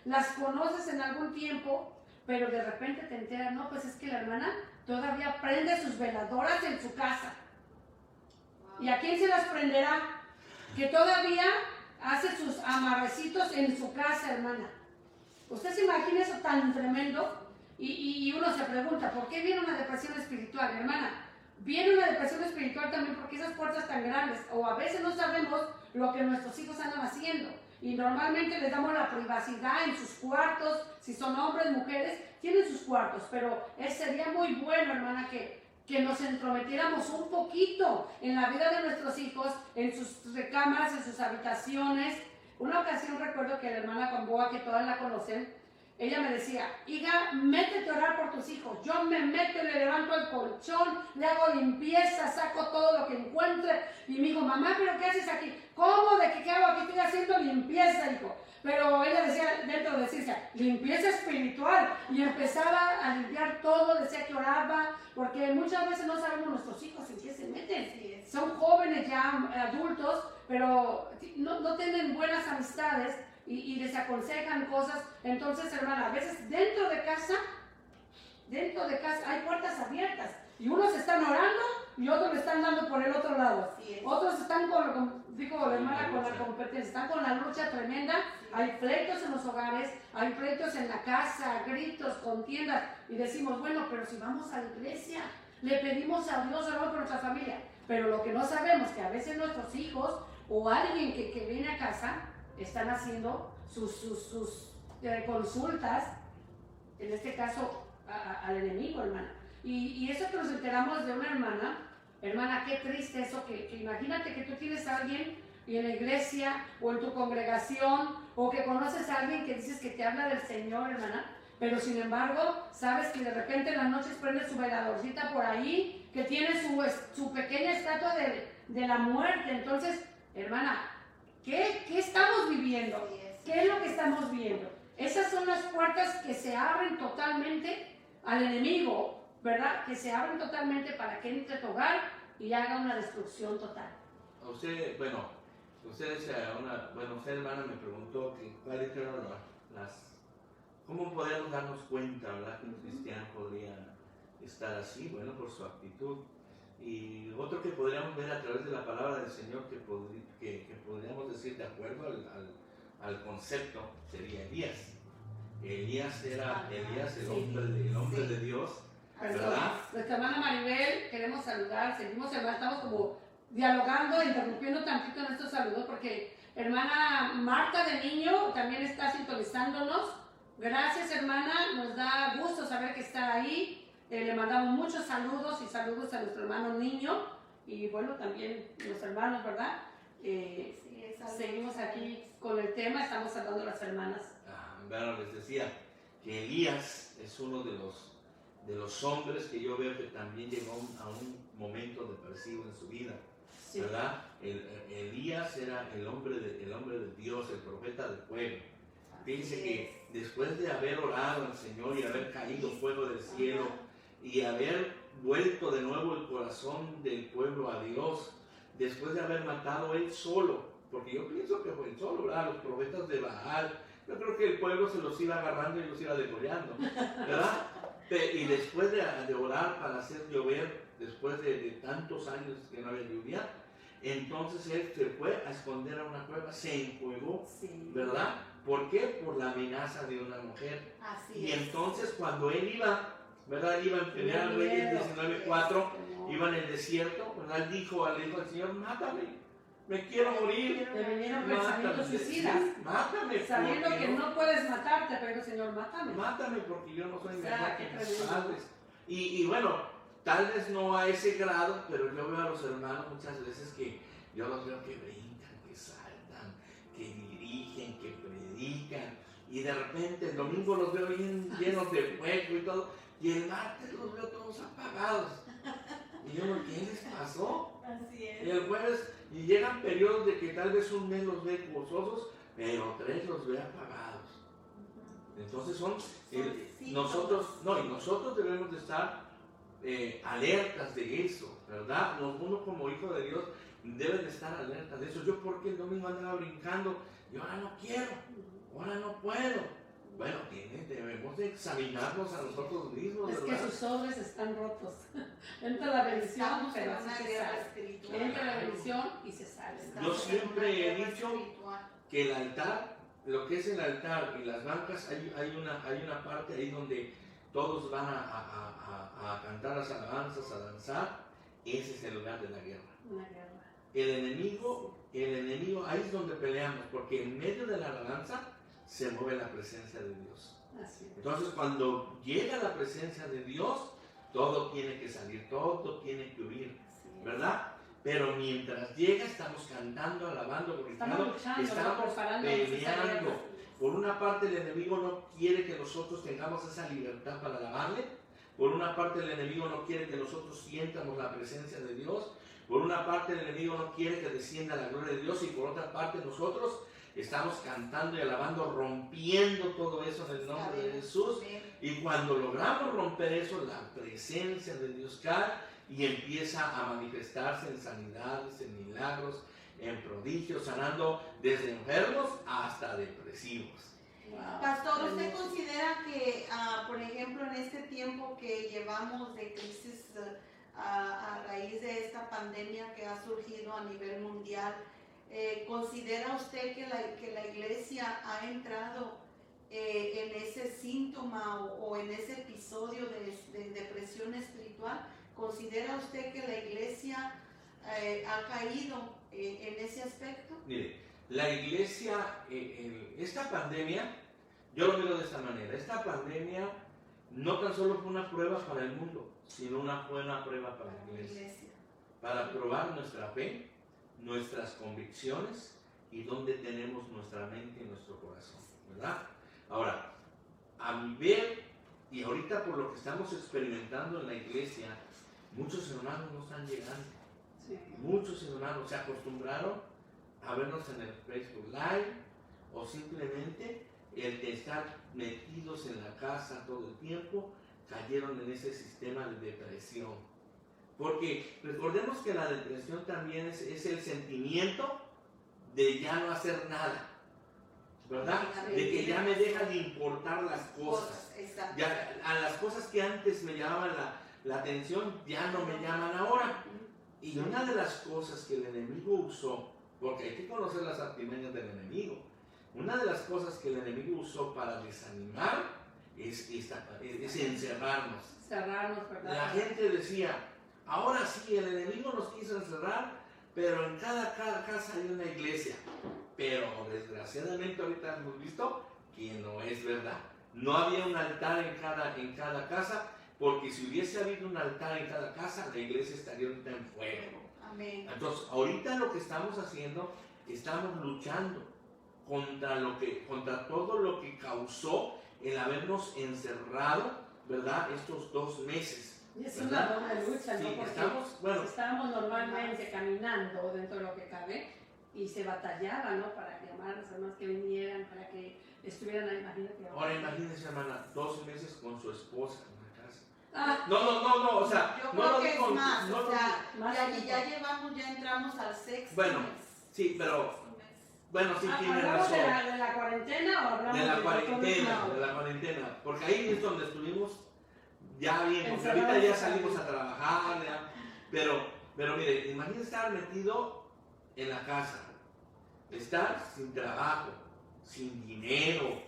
las conoces en algún tiempo, pero de repente te enteras, no, pues es que la hermana todavía prende sus veladoras en su casa. ¿Y a quién se las prenderá? Que todavía hace sus amarrecitos en su casa, hermana. ¿Usted se imagina eso tan tremendo? Y uno se pregunta, ¿por qué viene una depresión espiritual, hermana? Viene una depresión espiritual también porque esas puertas tan grandes, o a veces no sabemos lo que nuestros hijos andan haciendo, y normalmente les damos la privacidad en sus cuartos, si son hombres, mujeres, tienen sus cuartos, pero sería muy bueno, hermana, que nos entrometiéramos un poquito en la vida de nuestros hijos, en sus recámaras, en sus habitaciones. Una ocasión recuerdo que la hermana Gamboa, que todas la conocen, ella me decía, hija, métete a orar por tus hijos. Yo me meto, le levanto el colchón, le hago limpieza, saco todo lo que encuentre. Y me dijo, mamá, ¿pero qué haces aquí? ¿Cómo? ¿De qué hago aquí? Estoy haciendo limpieza, hijo. Pero ella decía, dentro de sí, limpieza espiritual. Y empezaba a limpiar todo, decía que oraba, porque muchas veces no sabemos nuestros hijos en qué se meten. Son jóvenes ya, adultos, pero no tienen buenas amistades. Y les aconsejan cosas. Entonces, hermana, a veces dentro de casa hay puertas abiertas y unos están orando y otros le están dando por el otro lado. Otros están dijo la hermana, con la competencia, están con la lucha tremenda. Hay pleitos en los hogares, hay pleitos en la casa, gritos, contiendas, y decimos, bueno, pero si vamos a la iglesia, le pedimos a Dios, oramos por nuestra familia, pero lo que no sabemos es que a veces nuestros hijos o alguien que viene a casa están haciendo sus consultas, en este caso al enemigo, hermana. Y eso que nos enteramos de una hermana, qué triste eso, que imagínate que tú tienes a alguien y en la iglesia o en tu congregación, o que conoces a alguien que dices que te habla del Señor, hermana, pero sin embargo, sabes que de repente en las noches prende su veladorcita por ahí, que tiene su pequeña estatua de la muerte. Entonces, hermana, ¿qué estamos viviendo? ¿Qué es lo que estamos viendo? Esas son las puertas que se abren totalmente al enemigo, ¿verdad? Que se abren totalmente para que entre a tu hogar y haga una destrucción total. Usted, usted hermana me preguntó cuáles eran cómo podemos darnos cuenta, ¿verdad? Que un cristiano podría estar así, bueno, por su actitud. Y otro que podríamos ver a través de la palabra del Señor, que podríamos decir de acuerdo al concepto, sería Elías. Elías era el hombre de Dios, ¿verdad? Nuestra hermana Maribel, queremos saludar, estamos como dialogando, interrumpiendo tantito en estos saludos, porque hermana Marta de Niño también está sintonizándonos. Gracias, hermana, nos da gusto saber que está ahí. Le mandamos muchos saludos y saludos a nuestro hermano Niño y bueno, también los hermanos, ¿verdad? Seguimos aquí con el tema, estamos hablando de las hermanas. Bueno, les decía que Elías es uno de los hombres que yo veo que también llegó a un momento depresivo en su vida, sí, ¿verdad? Elías era el hombre de Dios, el profeta del pueblo. Fíjense que después de haber orado al Señor y haber caído fuego del cielo y haber vuelto de nuevo el corazón del pueblo a Dios, después de haber matado él solo, porque yo pienso que fue él solo, ¿verdad? Los profetas de Baal, yo creo que el pueblo se los iba agarrando y los iba degollando, ¿verdad? Y después de orar para hacer llover, después de tantos años que no había lluvia, entonces él se fue a esconder a una cueva, se enjuagó, ¿verdad? ¿Por qué? Por la amenaza de una mujer. Y entonces cuando él iba, ¿verdad? Iba en 1 Reyes 19:4, iba en el desierto, ¿verdad? Él dijo al Señor, mátame. Me quiero morir. Te vinieron pensamientos suicidas. Mátame. Sabiendo que no puedes matarte, pero Señor, mátame. Mátame porque yo no soy mejor que mis padres. Y bueno, tal vez no a ese grado, pero yo veo a los hermanos muchas veces que yo los veo que brincan, que saltan, que dirigen, que predican. Y de repente el domingo los veo bien llenos de fuego y todo. Y el martes los veo todos apagados. Y yo, ¿qué les pasó? Así es. Y el jueves, y llegan periodos de que tal vez un mes los ve gozosos, pero 3 los ve apagados. Entonces nosotros debemos de estar alertas de eso, ¿verdad? Uno como hijo de Dios debe de estar alerta de eso. Yo porque el domingo andaba brincando, y ahora no quiero, ahora no puedo. Bueno, debemos de examinarnos a nosotros mismos, ¿verdad? Es que sus sobres están rotos. Entra la bendición, pero así se sale. Entra la bendición y se sale. Yo siempre he dicho que el altar, lo que es el altar y las bancas, hay una parte ahí donde todos van a cantar las alabanzas, a danzar. Ese es el lugar de la guerra. Una guerra. El enemigo, ahí es donde peleamos, porque en medio de la alabanza se mueve la presencia de Dios. Entonces cuando llega la presencia de Dios, todo tiene que salir, todo tiene que huir, ¿verdad? Pero mientras llega estamos cantando, alabando, glorificando, estamos peleando. Por una parte el enemigo no quiere que nosotros tengamos esa libertad para alabarle. Por una parte el enemigo no quiere que nosotros sientamos la presencia de Dios. Por una parte el enemigo no quiere que descienda la gloria de Dios. Y por otra parte nosotros estamos cantando y alabando, rompiendo todo eso en el nombre de Jesús. Y cuando logramos romper eso, la presencia de Dios cae y empieza a manifestarse en sanidades, en milagros, en prodigios, sanando desde enfermos hasta depresivos. Wow. Pastor, ¿usted considera que, por ejemplo, en este tiempo que llevamos de crisis a raíz de esta pandemia que ha surgido a nivel mundial, ¿considera usted que la iglesia ha entrado en ese síntoma o en ese episodio de depresión espiritual? ¿Considera usted que la iglesia ha caído en ese aspecto? Mire, la iglesia, esta pandemia, yo lo veo de esta manera. Esta pandemia no tan solo fue una prueba para el mundo, sino una buena prueba para la iglesia. Para probar nuestra fe, nuestras convicciones y dónde tenemos nuestra mente y nuestro corazón, ¿verdad? Ahora, a mi ver, y ahorita por lo que estamos experimentando en la iglesia, muchos hermanos no están llegando. Sí. Muchos hermanos se acostumbraron a vernos en el Facebook Live o simplemente el de estar metidos en la casa todo el tiempo, cayeron en ese sistema de depresión. Porque recordemos que la depresión también es el sentimiento de ya no hacer nada, ¿verdad? De que ya me dejan de importar las cosas. Ya, a las cosas que antes me llamaban la atención, ya no me llaman ahora. Y una de las cosas que el enemigo usó, porque hay que conocer las artimañas del enemigo, una de las cosas que el enemigo usó para desanimar es encerrarnos. Cerrarnos, ¿verdad? La gente decía, ahora sí, el enemigo nos quiso encerrar, pero en cada casa hay una iglesia. Pero desgraciadamente ahorita hemos visto que no es verdad. No había un altar en cada casa, porque si hubiese habido un altar en cada casa, la iglesia estaría ahorita en fuego. Amén. Entonces, ahorita lo que estamos haciendo, estamos luchando contra todo lo que causó el habernos encerrado, ¿verdad? Estos 2 meses. Y es ¿verdad? una doble lucha, Sí, ¿no? Porque estábamos normalmente Ajá. caminando dentro de lo que cabe y se batallaba, ¿no? Para llamar a los hermanos que vinieran, para que estuvieran ahí, imagínate. Ahora imagínense, hermana, 2 meses con su esposa en la casa. Ah, No, o sea, Yo no creo lo que digo, es más, no o lo sea, más entramos al 6º Bueno, mes. sí, pero, bueno, sí tiene ¿hablamos razón. de la cuarentena o hablamos De la todo cuarentena, porque ahí es donde estuvimos ya bien, porque encerrados ahorita ya en salimos casa. a trabajar, ya, pero mire, imagínese estar metido en la casa, estar sin trabajo, sin dinero,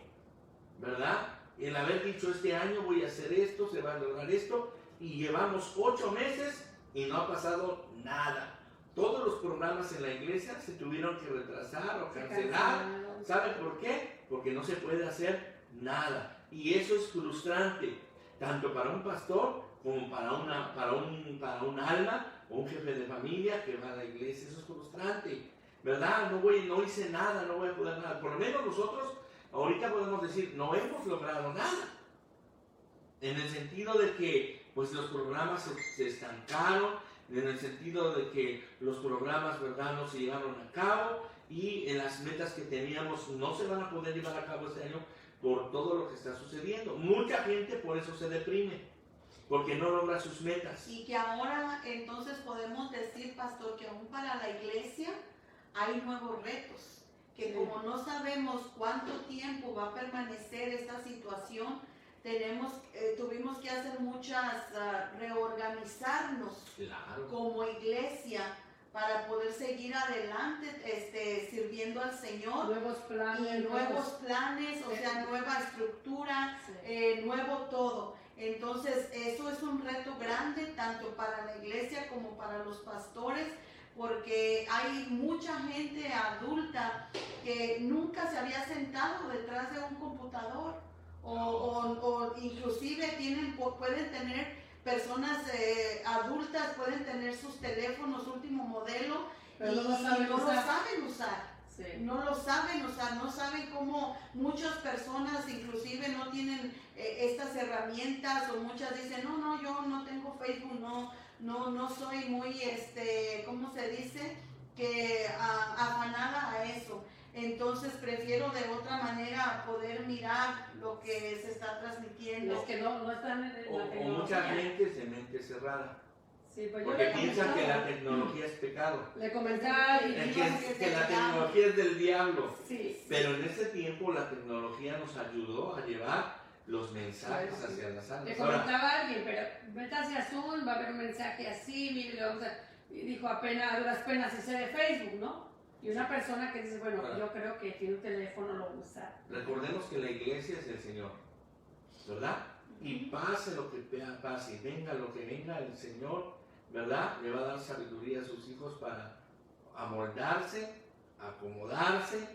¿verdad? El haber dicho este año voy a hacer esto, se va a lograr esto, y llevamos 8 meses y no ha pasado nada. Todos los programas en la iglesia se tuvieron que retrasar o cancelar. ¿Sabe por qué? Porque no se puede hacer nada. Y eso es frustrante, tanto para un pastor como para un alma o un jefe de familia que va a la iglesia. Eso es frustrante, ¿verdad? No hice nada, no voy a poder nada. Por lo menos nosotros ahorita podemos decir, no hemos logrado nada. En el sentido de que pues los programas se estancaron, en el sentido de que los programas, ¿verdad?, no se llevaron a cabo y en las metas que teníamos no se van a poder llevar a cabo este año por todo lo que está sucediendo. Mucha gente por eso se deprime, porque no logra sus metas. Y que ahora entonces podemos decir, pastor, que aún para la iglesia hay nuevos retos, que Sí. como no sabemos cuánto tiempo va a permanecer esta situación, tuvimos que hacer reorganizarnos Claro. como iglesia para poder seguir adelante sirviendo al Señor. Nuevos planes. Y nuevos planes, o sea, nueva estructura, Sí. nuevo todo. Entonces, eso es un reto grande tanto para la iglesia como para los pastores, porque hay mucha gente adulta que nunca se había sentado detrás de un computador o inclusive pueden tener personas adultas, pueden tener sus teléfonos último modelo, Pero y no lo saben lo usar. saben usar. Sí. No lo saben usar, no saben cómo muchas personas inclusive no tienen estas herramientas, o muchas dicen, no, yo no tengo Facebook, no soy muy, ¿cómo se dice? Que afanada a eso. Entonces prefiero de otra manera poder mirar lo que se está transmitiendo. Los que no están en la O tecnología. mucha gente se mente cerrada, Sí, pues yo porque le piensan que la comentaba- tecnología es pecado, Le comentaba y que la tecnología es del diablo. sí. Pero en ese tiempo la tecnología nos ayudó a llevar los mensajes Claro, sí. hacia las Le almas. Ahora, comentaba a alguien, pero vete hacia Zoom, va a haber un mensaje así, mire, le vamos a... Y dijo, a duras penas hice de Facebook, ¿no? Y una persona que dice, bueno, Claro. yo creo que tiene un teléfono, lo usa. recordemos que la iglesia es el Señor, ¿verdad? Y pase lo que pase, venga lo que venga, el Señor, ¿verdad? Le va a dar sabiduría a sus hijos para amoldarse, acomodarse,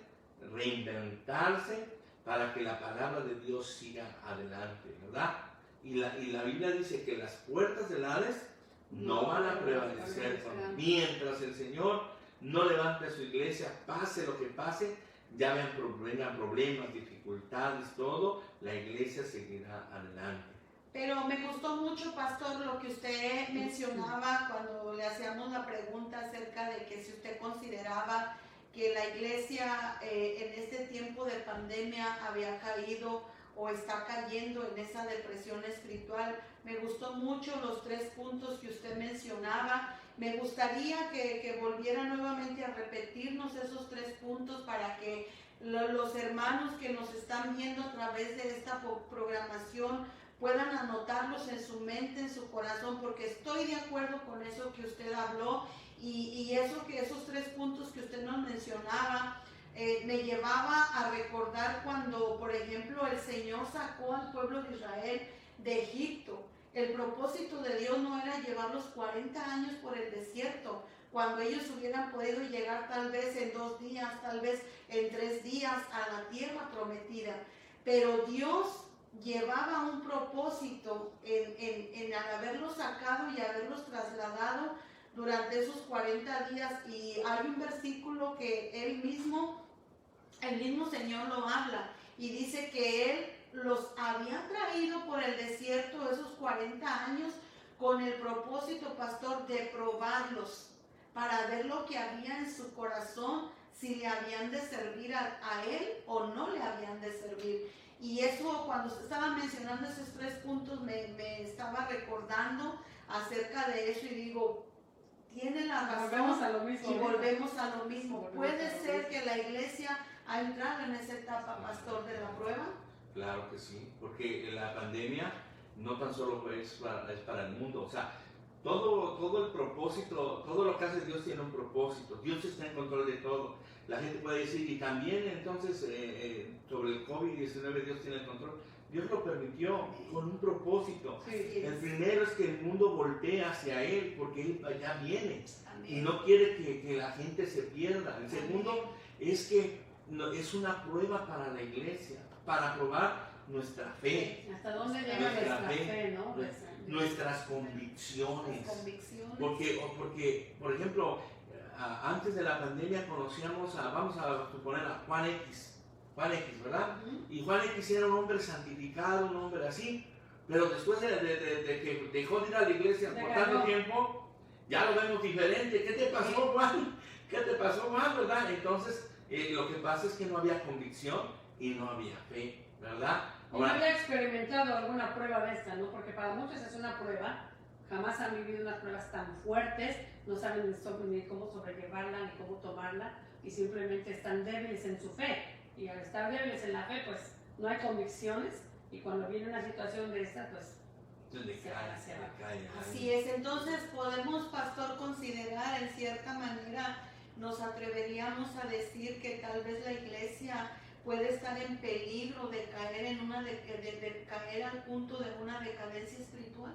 reinventarse, para que la palabra de Dios siga adelante, ¿verdad? Y la Biblia dice que las puertas del Hades no van a prevalecer mientras el Señor no levante su iglesia, pase lo que pase, ya vengan problemas, dificultades, todo, la iglesia seguirá adelante. Pero me gustó mucho, pastor, lo que usted mencionaba cuando le hacíamos la pregunta acerca de que si usted consideraba que la iglesia en este tiempo de pandemia había caído o está cayendo en esa depresión espiritual. Me gustó mucho los 3 puntos que usted mencionaba. Me gustaría que volviera nuevamente a repetirnos esos 3 puntos para que los hermanos que nos están viendo a través de esta programación puedan anotarlos en su mente, en su corazón, porque estoy de acuerdo con eso que usted habló y esos 3 puntos que usted nos mencionaba. Me llevaba a recordar cuando, por ejemplo, el Señor sacó al pueblo de Israel de Egipto. El propósito de Dios no era llevarlos 40 años por el desierto, cuando ellos hubieran podido llegar tal vez en 2 días, tal vez en 3 días a la tierra prometida. Pero Dios llevaba un propósito en haberlos sacado y haberlos trasladado durante esos 40 días. Y hay un versículo que el mismo Señor lo habla y dice que Él los había traído por el desierto esos 40 años con el propósito, pastor, de probarlos para ver lo que había en su corazón, si le habían de servir a Él o no le habían de servir. Y eso, cuando usted estaba mencionando esos 3 puntos, me estaba recordando acerca de eso y digo, tiene la razón. Volvemos a lo mismo. Y volvemos a lo mismo. Puede ser que la iglesia ha entrado en esa etapa, pastor, de la prueba. Claro que sí, porque la pandemia no tan solo es para el mundo, o sea, todo el propósito, todo lo que hace Dios tiene un propósito. Dios está en control de todo. La gente puede decir, y también entonces sobre el COVID-19 Dios tiene el control. Dios lo permitió con un propósito. Sí, el primero es que el mundo voltee hacia Él, porque Él ya viene. Amén. Y no quiere que la gente se pierda. El segundo es que es una prueba para la iglesia, para probar nuestra fe. ¿Hasta dónde llega nuestra fe, no? Nuestras convicciones. Convicciones. Porque, por ejemplo, antes de la pandemia conocíamos vamos a suponer a Juan X, ¿verdad? Y Juan X era un hombre santificado, un hombre así, pero después de que dejó de ir a la iglesia por tanto tiempo, ya lo vemos diferente. ¿Qué te pasó, Juan? ¿Qué te pasó, Juan? ¿Verdad? Entonces, lo que pasa es que no había convicción y no había fe, ¿verdad? Ahora, no había experimentado alguna prueba de esta, ¿no? Porque para muchos es una prueba, jamás han vivido unas pruebas tan fuertes, no saben ni cómo sobrellevarla, ni cómo tomarla, y simplemente están débiles en su fe. Y al estar débiles en la fe, pues no hay convicciones, y cuando viene una situación de esta, pues se cae. Así es, entonces podemos, pastor, considerar en cierta manera, nos atreveríamos a decir que tal vez la iglesia puede estar en peligro de caer de caer al punto de una decadencia espiritual.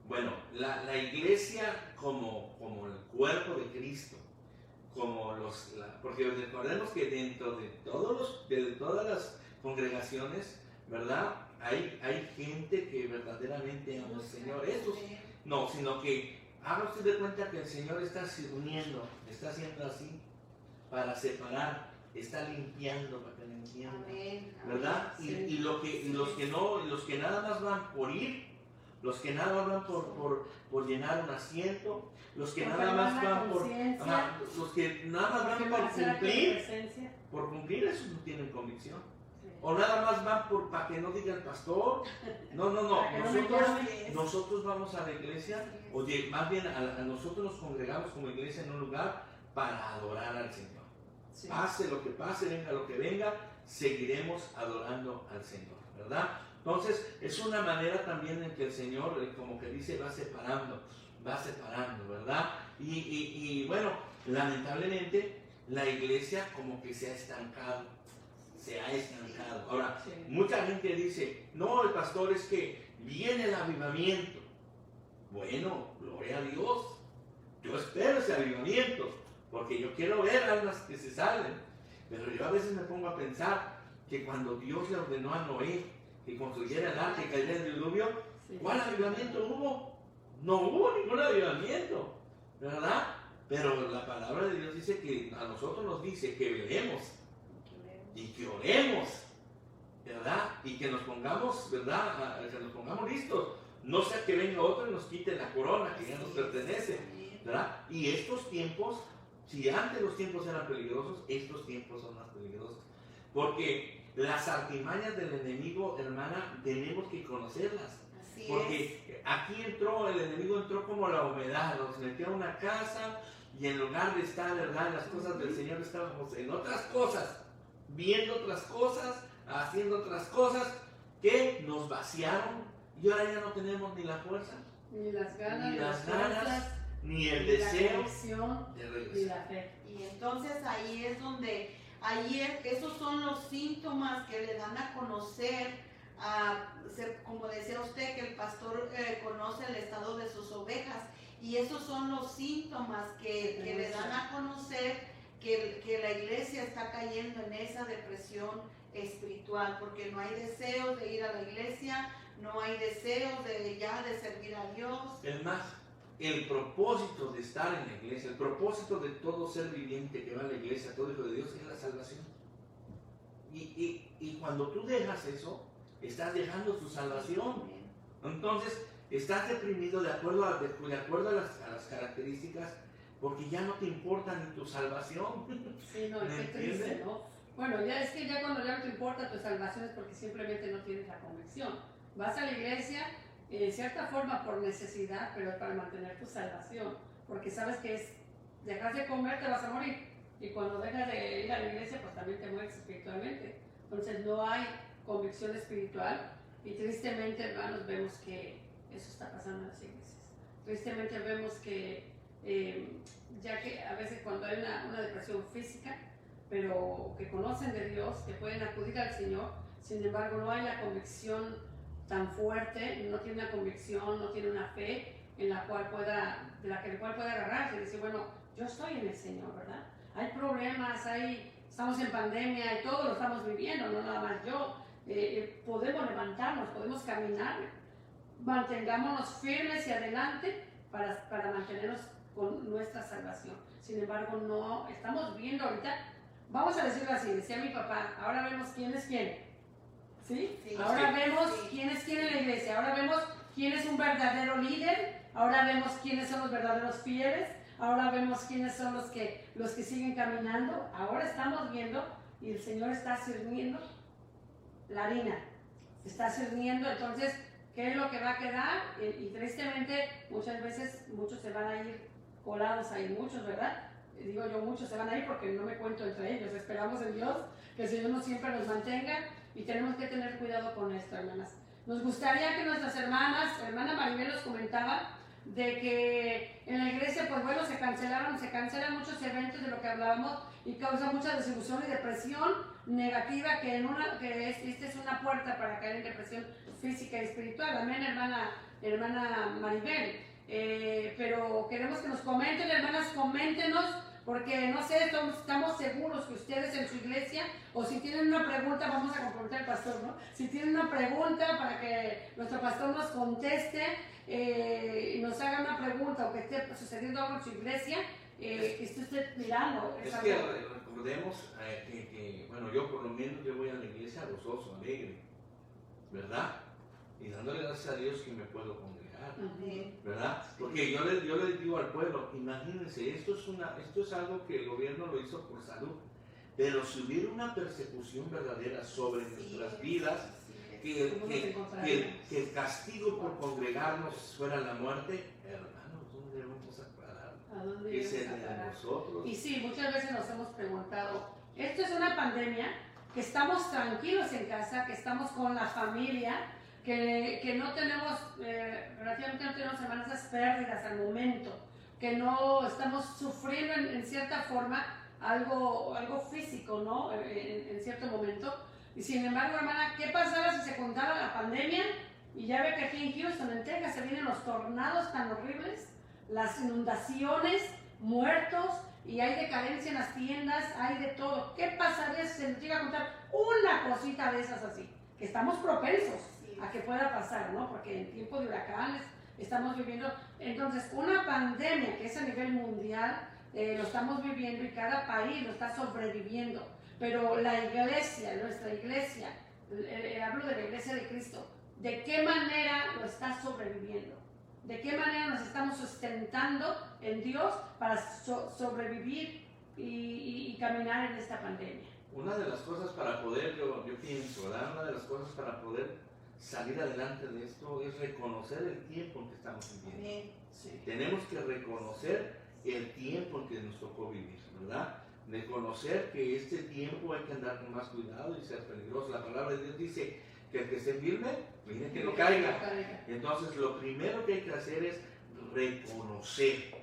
Bueno, la iglesia como el cuerpo de Cristo, porque recordemos que dentro de todas las congregaciones, ¿verdad? Hay gente que verdaderamente ama al Señor. No, sino que haga usted de cuenta que el Señor está uniendo, está haciendo así para separar, está limpiando para que lo entiendan, ¿verdad? Sí. Y los que nada más van por ir, los que nada más van por llenar un asiento, los que nada más van por cumplir, eso no tienen convicción. O nada más van para que no diga el pastor. No. Nosotros vamos a la iglesia, oye, más bien a nosotros nos congregamos como iglesia en un lugar para adorar al Señor. Sí. Pase lo que pase, venga lo que venga, seguiremos adorando al Señor, ¿verdad? Entonces, es una manera también en que el Señor, como que dice, va separando, ¿verdad? Y bueno, lamentablemente, la iglesia como que se ha estancado. Ahora, mucha gente dice, no, el pastor, es que viene el avivamiento. Bueno, gloria a Dios. Yo espero ese avivamiento, porque yo quiero ver almas que se salven. Pero yo a veces me pongo a pensar que cuando Dios le ordenó a Noé que construyera el arca y cayera el diluvio, ¿cuál avivamiento hubo? No hubo ningún avivamiento, ¿verdad? Pero la palabra de Dios dice que a nosotros nos dice que veremos y que oremos, ¿verdad? Y que nos pongamos, ¿verdad? Que nos pongamos listos. No sea que venga otro y nos quite la corona que ya nos pertenece, ¿verdad? Y estos tiempos, si antes los tiempos eran peligrosos, estos tiempos son más peligrosos. Porque las artimañas del enemigo, hermana, tenemos que conocerlas. Porque aquí el enemigo entró como la humedad, nos metió a una casa y en lugar de estar, ¿verdad?, en las cosas del Señor, estábamos en otras cosas, viendo otras cosas, haciendo otras cosas que nos vaciaron Y ahora ya no tenemos ni la fuerza, ni las ganas, ni las ganas, ni el deseo de regresar. Ni la fe. Y entonces ahí es donde, esos son los síntomas que le dan a conocer, como decía usted, que el pastor conoce el estado de sus ovejas. Y esos son los síntomas que le dan a conocer que la iglesia está cayendo en esa depresión espiritual, porque no hay deseos de ir a la iglesia, no hay deseos de servir a Dios. Es más, el propósito de estar en la iglesia, el propósito de todo ser viviente que va a la iglesia, todo hijo de Dios, es la salvación. Y cuando tú dejas eso, estás dejando tu salvación. Entonces, estás deprimido de acuerdo a las características, porque ya no te importa ni tu salvación. Sí, no, qué triste, ¿no? Bueno, ya es que ya cuando ya no te importa tu salvación es porque simplemente no tienes la convicción. Vas a la iglesia, en cierta forma por necesidad, pero para mantener tu salvación, porque sabes que es dejas de comer, te vas a morir. Y cuando dejas de ir a la iglesia, pues también te mueres espiritualmente. Entonces no hay convicción espiritual y tristemente, hermanos, vemos que eso está pasando en las iglesias. Tristemente vemos que ya que a veces cuando hay una depresión física, pero que conocen de Dios, que pueden acudir al Señor, sin embargo no hay la convicción tan fuerte, no tiene una convicción, no tiene una fe de la cual pueda agarrarse y decir, bueno, yo estoy en el Señor, ¿verdad? Hay problemas, estamos en pandemia y todo lo estamos viviendo, no nada más yo. Podemos levantarnos, podemos caminar, mantengámonos firmes y adelante para mantenernos con nuestra salvación. Sin embargo, no estamos viendo ahorita, vamos a decirlo así, decía mi papá, ahora vemos quién es quién. ¿Sí? Sí, ahora vemos quién es quién en la iglesia, ahora vemos quién es un verdadero líder, ahora vemos quiénes son los verdaderos fieles, ahora vemos quiénes son los que siguen caminando, ahora estamos viendo y el Señor está sirviendo la harina, está sirviendo. Entonces, ¿qué es lo que va a quedar? Y tristemente muchas veces muchos se van a ir colados ahí, muchos, ¿verdad? Digo yo, muchos se van a ir porque no me cuento entre ellos. Esperamos en Dios que el Señor siempre nos mantenga y tenemos que tener cuidado con esto, hermanas. Nos gustaría que nuestras hermana Maribel nos comentaba de que en la iglesia, pues bueno, se cancelan muchos eventos de lo que hablábamos y causa mucha desilusión y depresión negativa, que esta es una puerta para caer en depresión física y espiritual. Amén, hermana Maribel. Pero queremos que nos comenten, hermanas, coméntenos, porque no sé, estamos seguros que ustedes en su iglesia, o si tienen una pregunta, vamos a comprometer al pastor, ¿no? Si tienen una pregunta para que nuestro pastor nos conteste y nos haga una pregunta, o que esté sucediendo algo en su iglesia, que esté usted mirando. Es que recordemos que, bueno, yo por lo menos yo voy a la iglesia gozoso, alegre, ¿verdad? Y dándole gracias a Dios que me puedo congregar, ¿verdad? Porque yo le digo al pueblo, imagínense, esto es algo que el gobierno lo hizo por salud, pero si hubiera una persecución verdadera sobre nuestras vidas, que el castigo por congregarnos fuera la muerte, hermanos, ¿dónde vamos a parar? ¿A dónde ¿Qué se vamos a parar? de nosotros? Y sí, muchas veces nos hemos preguntado, esto es una pandemia, que estamos tranquilos en casa, que estamos con la familia, que no tenemos, relativamente no tenemos, hermanas, esas pérdidas al momento, que no estamos sufriendo en cierta forma algo físico, ¿no? En cierto momento. Y sin embargo, hermana, ¿qué pasaba si se contara la pandemia? Y ya ve que aquí en Houston, en Texas, se vienen los tornados tan horribles, las inundaciones, muertos, y hay decadencia en las tiendas, hay de todo. ¿Qué pasaría si se nos llega a contar una cosita de esas así? Que estamos propensos a que pueda pasar, ¿no? Porque en tiempo de huracanes estamos viviendo. Entonces, una pandemia que es a nivel mundial, lo estamos viviendo y cada país lo está sobreviviendo. Pero la iglesia, nuestra iglesia, hablo de la iglesia de Cristo, ¿de qué manera lo está sobreviviendo? ¿De qué manera nos estamos sustentando en Dios para sobrevivir y caminar en esta pandemia? Una de las cosas para poder, yo pienso, ¿verdad? Una de las cosas para poder salir adelante de esto es reconocer el tiempo en que estamos viviendo. Sí. Tenemos que reconocer el tiempo en que nos tocó vivir, ¿verdad? Reconocer que este tiempo hay que andar con más cuidado y ser peligroso. La palabra de Dios dice que el que esté firme, mire que no caiga. Entonces lo primero que hay que hacer es reconocer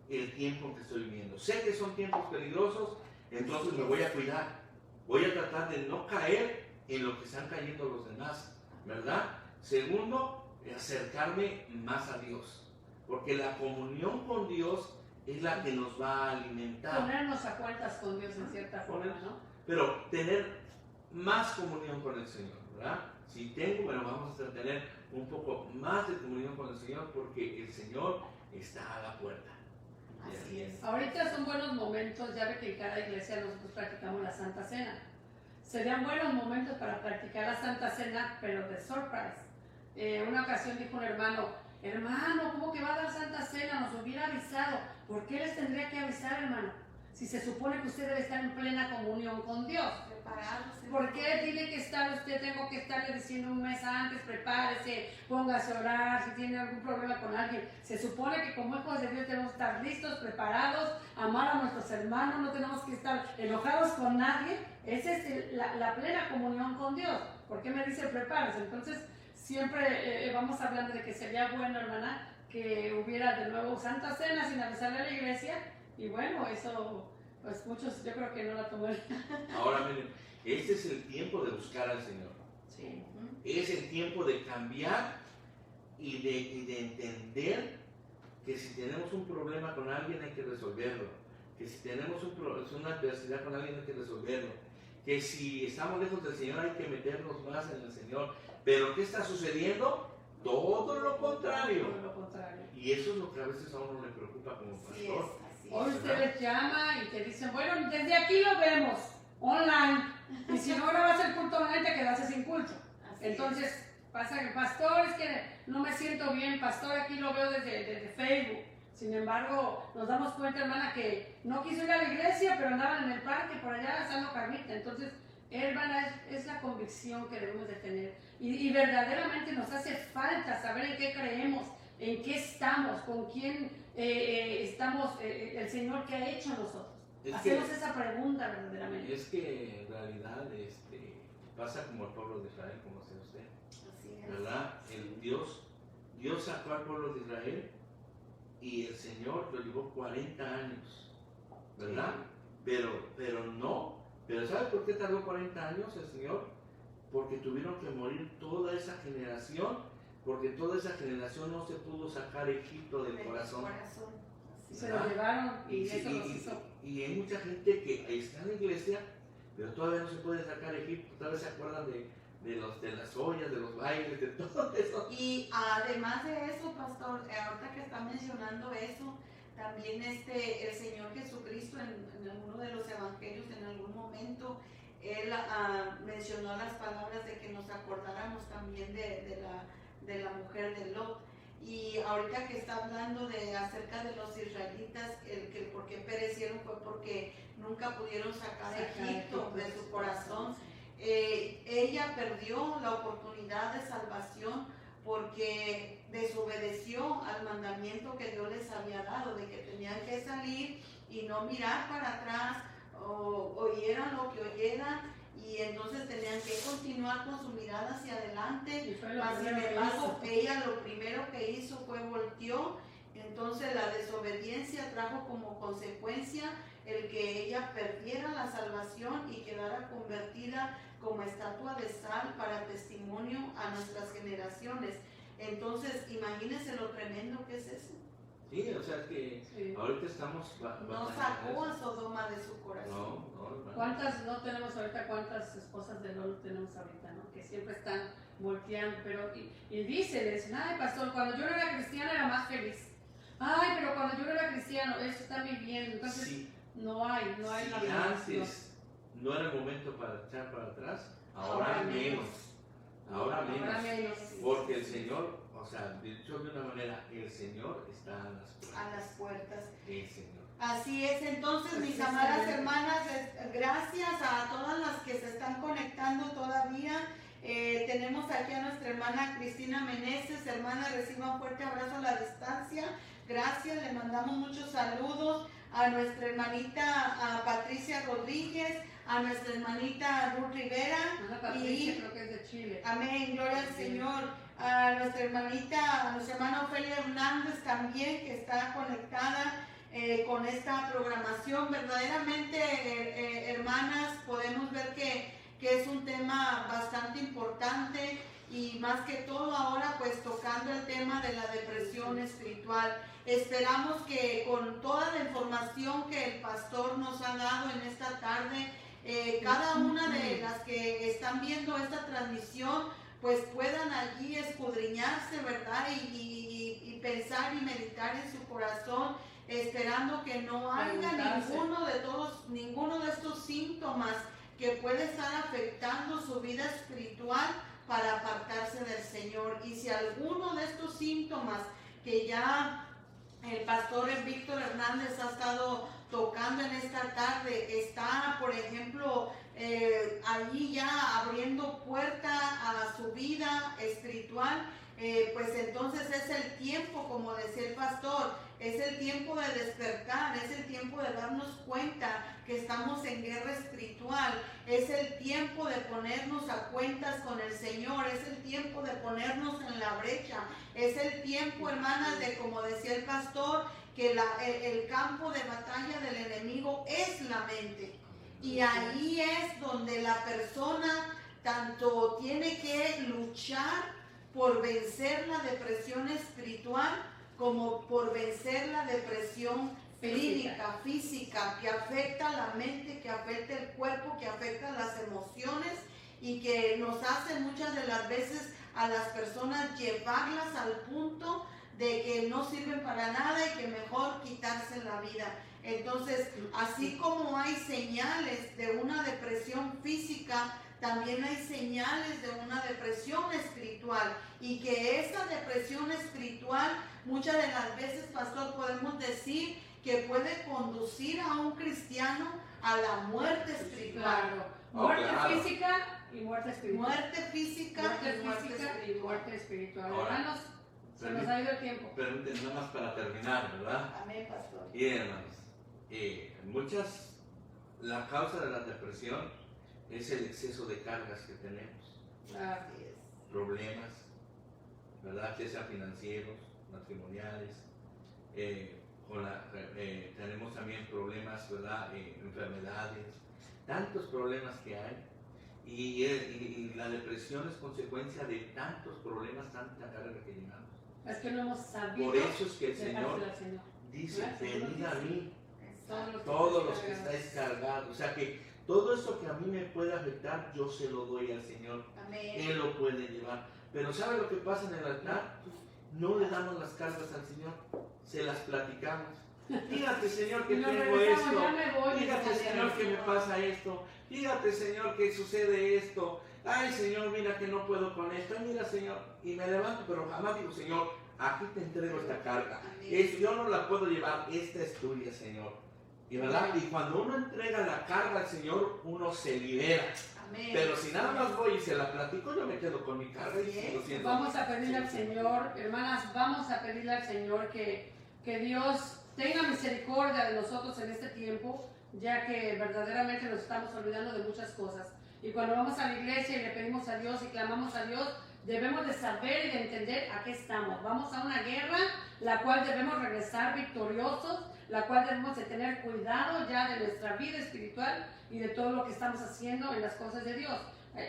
el tiempo que estoy viviendo. Sé que son tiempos peligrosos, entonces me voy a cuidar. Voy a tratar de no caer en lo que están cayendo los demás, ¿verdad? Segundo, acercarme más a Dios, porque la comunión con Dios es la que nos va a alimentar. Ponernos a cuentas con Dios en cierta forma, ¿no? Pero tener más comunión con el Señor, ¿verdad? Si tengo, bueno, vamos a tener un poco más de comunión con el Señor, porque el Señor está a la puerta. Así es. Ahorita son buenos momentos, ya ve que en cada iglesia nosotros practicamos la Santa Cena. Serían buenos momentos para practicar la Santa Cena, pero de surprise. Una ocasión dijo un hermano, ¿cómo que va a dar Santa Cena? Nos hubiera avisado. ¿Por qué les tendría que avisar, hermano? Si se supone que usted debe estar en plena comunión con Dios. ¿Por qué tiene que estar usted? Tengo que estarle diciendo un mes antes, prepárese, póngase a orar, si tiene algún problema con alguien. Se supone que como hijos de Dios tenemos que estar listos, preparados, amar a nuestros hermanos, no tenemos que estar enojados con nadie. Esa es la plena comunión con Dios. ¿Por qué me dice prepárese? Entonces, siempre vamos hablando de que sería bueno, hermana, que hubiera de nuevo Santa Cena sin avisarle a la iglesia. Y bueno, eso, pues muchos yo creo que no la toman. Ahora miren, este es el tiempo de buscar al Señor. Sí. Es el tiempo de cambiar y de entender que si tenemos un problema con alguien hay que resolverlo. Que si tenemos una adversidad con alguien hay que resolverlo. Que si estamos lejos del Señor hay que meternos más en el Señor. Pero ¿qué está sucediendo? Todo lo contrario. Todo lo contrario. Y eso es lo que a veces a uno le preocupa como pastor. Hoy usted les llama y te dicen, bueno, desde aquí lo vemos, online. Y si no grabas el culto online, te quedaste sin culto. Entonces, pasa que, pastor, es que no me siento bien, pastor, aquí lo veo desde Facebook. Sin embargo, nos damos cuenta, hermana, que no quiso ir a la iglesia, pero andaban en el parque por allá asando carnita. Entonces, hermana, es la convicción que debemos de tener. Y verdaderamente nos hace falta saber en qué creemos, en qué estamos, con quién estamos, el Señor que ha hecho a nosotros. Hacemos esa pregunta verdaderamente. Es que en realidad pasa como el pueblo de Israel, como dice usted. Así es. ¿Verdad? Dios sacó al pueblo de Israel y el Señor lo llevó 40 años, ¿verdad? Pero ¿sabe por qué tardó 40 años el Señor? Porque tuvieron que morir toda esa generación. Porque toda esa generación no se pudo sacar Egipto del corazón. Se lo llevaron y eso los hizo. Y hay mucha gente que está en la iglesia, pero todavía no se puede sacar Egipto. Todavía se acuerdan de las ollas, de los bailes, de todo eso. Y además de eso, pastor, ahorita que está mencionando eso, también el Señor Jesucristo en alguno de los evangelios, en algún momento, Él mencionó las palabras de que nos acordáramos también de la mujer de Lot. Y ahorita que está hablando acerca de los israelitas, que por qué perecieron fue porque nunca pudieron sacar Egipto de su corazón. Ella perdió la oportunidad de salvación porque desobedeció al mandamiento que Dios les había dado, de que tenían que salir y no mirar para atrás, o oyeran lo que oyeran. Y entonces tenían que continuar con su mirada hacia adelante. Sin embargo, ella lo primero que hizo fue volteó. Entonces la desobediencia trajo como consecuencia el que ella perdiera la salvación y quedara convertida como estatua de sal para testimonio a nuestras generaciones. Entonces, imagínense lo tremendo que es eso. Sí, o sea que ahorita estamos... No sacó a Sodoma de su corazón. ¿Cuántas no tenemos ahorita? ¿Cuántas esposas de Lot tenemos ahorita, no? Que siempre están volteando, pero... Y dicen, ay, pastor, cuando yo no era cristiana era más feliz. Ay, pero cuando yo no era cristiano, eso está viviendo. Entonces, sí. no hay la antes no era el momento para echar para atrás, ahora menos. Ahora menos. Porque el Señor... O sea, dicho de una manera, el Señor está a las puertas. El Señor. Así es, entonces, mis amadas hermanas, gracias a todas las que se están conectando todavía. Tenemos aquí a nuestra hermana Cristina Meneses. Hermana, reciba un fuerte abrazo a la distancia. Gracias, le mandamos muchos saludos a nuestra hermanita a Patricia Rodríguez, a nuestra hermanita Ruth Rivera. Patricia, creo que es de Chile. Amén, gloria al Señor. A nuestra hermanita, a nuestra hermana Ofelia Hernández también, que está conectada con esta programación. Verdaderamente, hermanas, podemos ver que es un tema bastante importante, y más que todo ahora pues tocando el tema de la depresión espiritual. Esperamos que con toda la información que el pastor nos ha dado en esta tarde, cada una de las que están viendo esta transmisión pues puedan allí escudriñarse, ¿verdad? Y pensar y meditar en su corazón, esperando que no haya ninguno de estos síntomas que puede estar afectando su vida espiritual para apartarse del Señor. Y si alguno de estos síntomas que ya el pastor Víctor Hernández ha estado tocando en esta tarde está, por ejemplo, allí ya abriendo puerta a su vida espiritual, pues entonces es el tiempo, como decía el pastor, es el tiempo de despertar, es el tiempo de darnos cuenta que estamos en guerra espiritual, es el tiempo de ponernos a cuentas con el Señor, es el tiempo de ponernos en la brecha, es el tiempo, hermanas, de, como decía el pastor, que el campo de batalla del enemigo es la mente. Y ahí es donde la persona tanto tiene que luchar por vencer la depresión espiritual como por vencer la depresión física, que afecta la mente, que afecta el cuerpo, que afecta las emociones y que nos hace muchas de las veces a las personas llevarlas al punto de que no sirven para nada y que mejor quitarse la vida. Entonces, así como hay señales de una depresión física, también hay señales de una depresión espiritual, y que esa depresión espiritual muchas de las veces, pastor, podemos decir que puede conducir a un cristiano a la muerte espiritual. Muerte física y muerte espiritual. Muerte física y muerte espiritual. Hermanos, se nos ha ido el tiempo. Permítanme nada más para terminar, ¿verdad? Amén, pastor. Y hermanos, la causa de la depresión es el exceso de cargas que tenemos. Así es. Problemas, ¿verdad? Ya sean financieros, matrimoniales, tenemos también problemas, ¿verdad? Enfermedades, tantos problemas que hay. Y la depresión es consecuencia de tantos problemas, tanta carga que llevamos. Es que no hemos sabido. Por eso es que el Señor dice: venid a mí, todos los que estáis cargados. O sea que todo eso que a mí me puede afectar, yo se lo doy al Señor. Amén. Él lo puede llevar. Pero ¿sabe lo que pasa en el altar? No le damos las cargas al Señor, se las platicamos. Fíjate, Señor, que tengo esto. Fíjate, Señor, que me pasa esto. Fíjate, Señor, que sucede esto. Ay, Señor, mira que no puedo con esto. Ay, mira, Señor. Y me levanto, pero jamás digo: Señor, aquí te entrego esta carga. Yo no la puedo llevar, esta es tuya, Señor. Y, ¿verdad? Y cuando uno entrega la carga al Señor, uno se libera. Amén. Pero si nada más voy y se la platico, yo me quedo con mi carga y sigo siendo. Vamos a pedirle al Señor, hermanas, vamos a pedirle al Señor que Dios tenga misericordia de nosotros en este tiempo, ya que verdaderamente nos estamos olvidando de muchas cosas. Y cuando vamos a la iglesia y le pedimos a Dios y clamamos a Dios, debemos de saber y de entender a qué estamos. Vamos a una guerra, la cual debemos regresar victoriosos, la cual debemos de tener cuidado ya de nuestra vida espiritual y de todo lo que estamos haciendo en las cosas de Dios.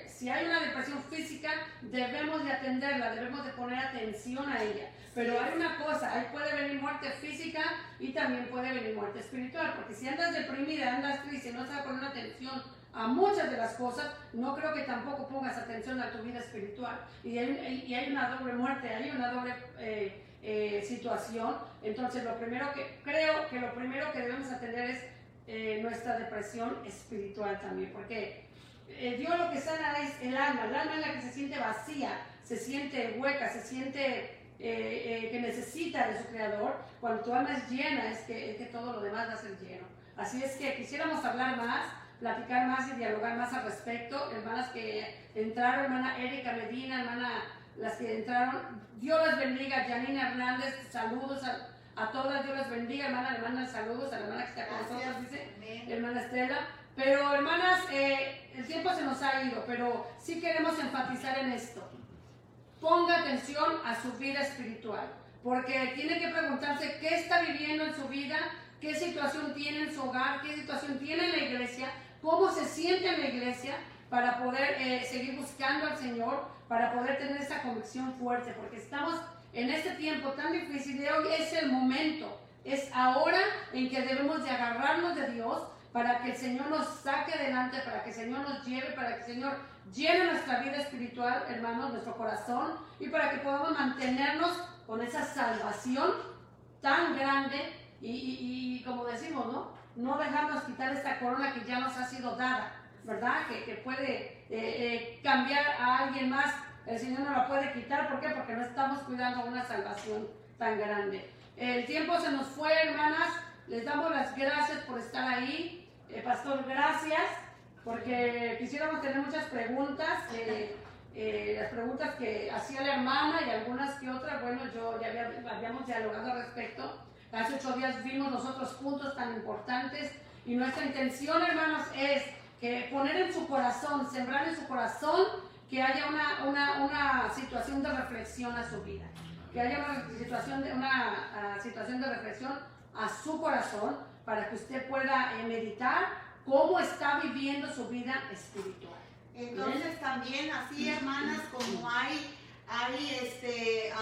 Si hay una depresión física, debemos de atenderla, debemos de poner atención a ella. Pero hay una cosa, ahí puede venir muerte física y también puede venir muerte espiritual, porque si andas deprimida, andas triste, no sabes poner atención a muchas de las cosas, no creo que tampoco pongas atención a tu vida espiritual. Y hay una doble muerte, hay una doble situación. Entonces lo primero que debemos atender es nuestra depresión espiritual también, porque Dios lo que sana es el alma es la que se siente vacía, se siente hueca, se siente que necesita de su creador. Cuando tu alma es llena, es que todo lo demás va a ser lleno. Así es que quisiéramos hablar más, platicar más y dialogar más al respecto. Hermanas que entraron, hermana Erika Medina, hermana, las que entraron, Dios les bendiga. Janina Hernández, saludos a todas, Dios les bendiga. Hermana, saludos a la hermana que está con nosotros, dice. Amén. Hermana Estela, Pero hermanas, el tiempo se nos ha ido, pero sí queremos enfatizar en esto. Ponga atención a su vida espiritual, porque tiene que preguntarse qué está viviendo en su vida, qué situación tiene en su hogar, qué situación tiene en la iglesia, cómo se siente en la iglesia, para poder seguir buscando al Señor, para poder tener esa convicción fuerte, porque estamos en este tiempo tan difícil de hoy. Es el momento, es ahora en que debemos de agarrarnos de Dios, para que el Señor nos saque adelante, para que el Señor nos lleve, para que el Señor llene nuestra vida espiritual, hermanos, nuestro corazón, y para que podamos mantenernos con esa salvación tan grande y como decimos, no dejarnos quitar esta corona que ya nos ha sido dada, ¿verdad? Que puede cambiar a alguien más. El Señor no la puede quitar. ¿Por qué? Porque no estamos cuidando una salvación tan grande. El tiempo se nos fue, hermanas. Les damos las gracias por estar ahí. Pastor, gracias, porque quisiéramos tener muchas preguntas. Las preguntas que hacía la hermana y algunas que otras, bueno, yo ya habíamos dialogado al respecto. Hace 8 días vimos nosotros puntos tan importantes, y nuestra intención, hermanos, es que poner en su corazón, sembrar en su corazón, que haya una situación de reflexión a su vida, que haya una situación de reflexión a su corazón, para que usted pueda meditar cómo está viviendo su vida espiritual. Entonces también así, hermanas, como hay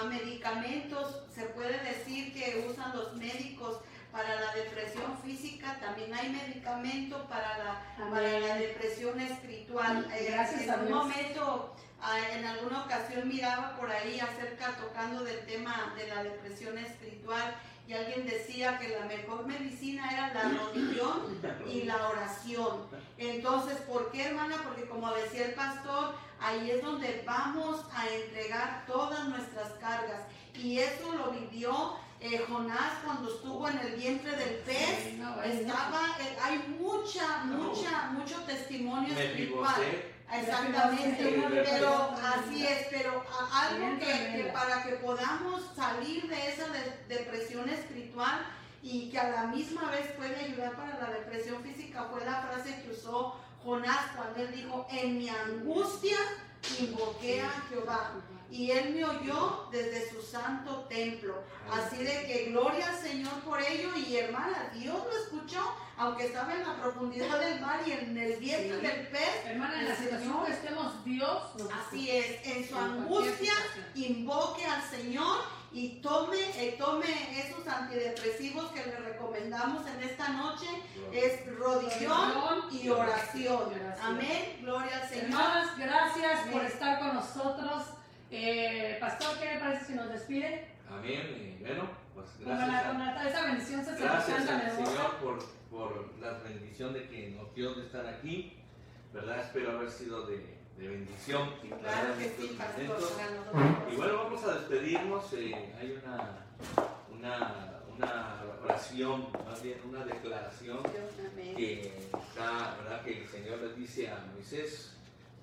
medicamentos, se puede decir que usan los médicos para la depresión física, también hay medicamento para la depresión espiritual. Gracias a Dios. En un momento, en alguna ocasión miraba por ahí tocando del tema de la depresión espiritual, y alguien decía que la mejor medicina era la religión y la oración. Entonces, ¿por qué, hermana? Porque como decía el pastor, ahí es donde vamos a entregar todas nuestras cargas. Y eso lo vivió Jonás cuando estuvo en el vientre del pez. Hay mucho testimonio espiritual. Exactamente, pero así es, pero algo que para que podamos salir de esa depresión espiritual, y que a la misma vez puede ayudar para la depresión física, fue la frase que usó Jonás cuando él dijo: en mi angustia invoqué a Jehová, y él me oyó desde su santo templo. Así de que gloria al Señor por ello. Y hermana, Dios lo escuchó, aunque estaba en la profundidad del mar y en el vientre del pez. Hermana, en la situación que estemos, Dios nos escucha. Así es, en su angustia invoque al Señor y tome esos antidepresivos que le recomendamos en esta noche. Es rodillón y oración. Amén, gloria al Señor. Hermanas, gracias por estar con nosotros. Pastor, ¿qué le parece si nos despide? Amén. Y bueno, pues gracias. Con esa bendición se gracias al Señor por la bendición de que nos dio de estar aquí, ¿verdad? Espero haber sido de bendición. Claro que sí, pastor. Y bueno, vamos a despedirnos. Hay una oración, más bien una declaración que está, ¿verdad? Que el Señor le dice a Moisés,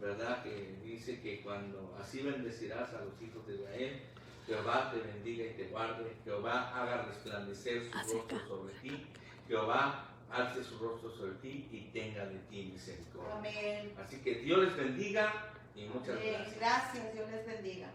¿verdad? Que dice que cuando así bendecirás a los hijos de Israel, Jehová te bendiga y te guarde, Jehová haga resplandecer su rostro sobre ti, Jehová alce su rostro sobre ti y tenga de ti misericordia. Amén. Así que Dios les bendiga y muchas gracias. Gracias, Dios les bendiga.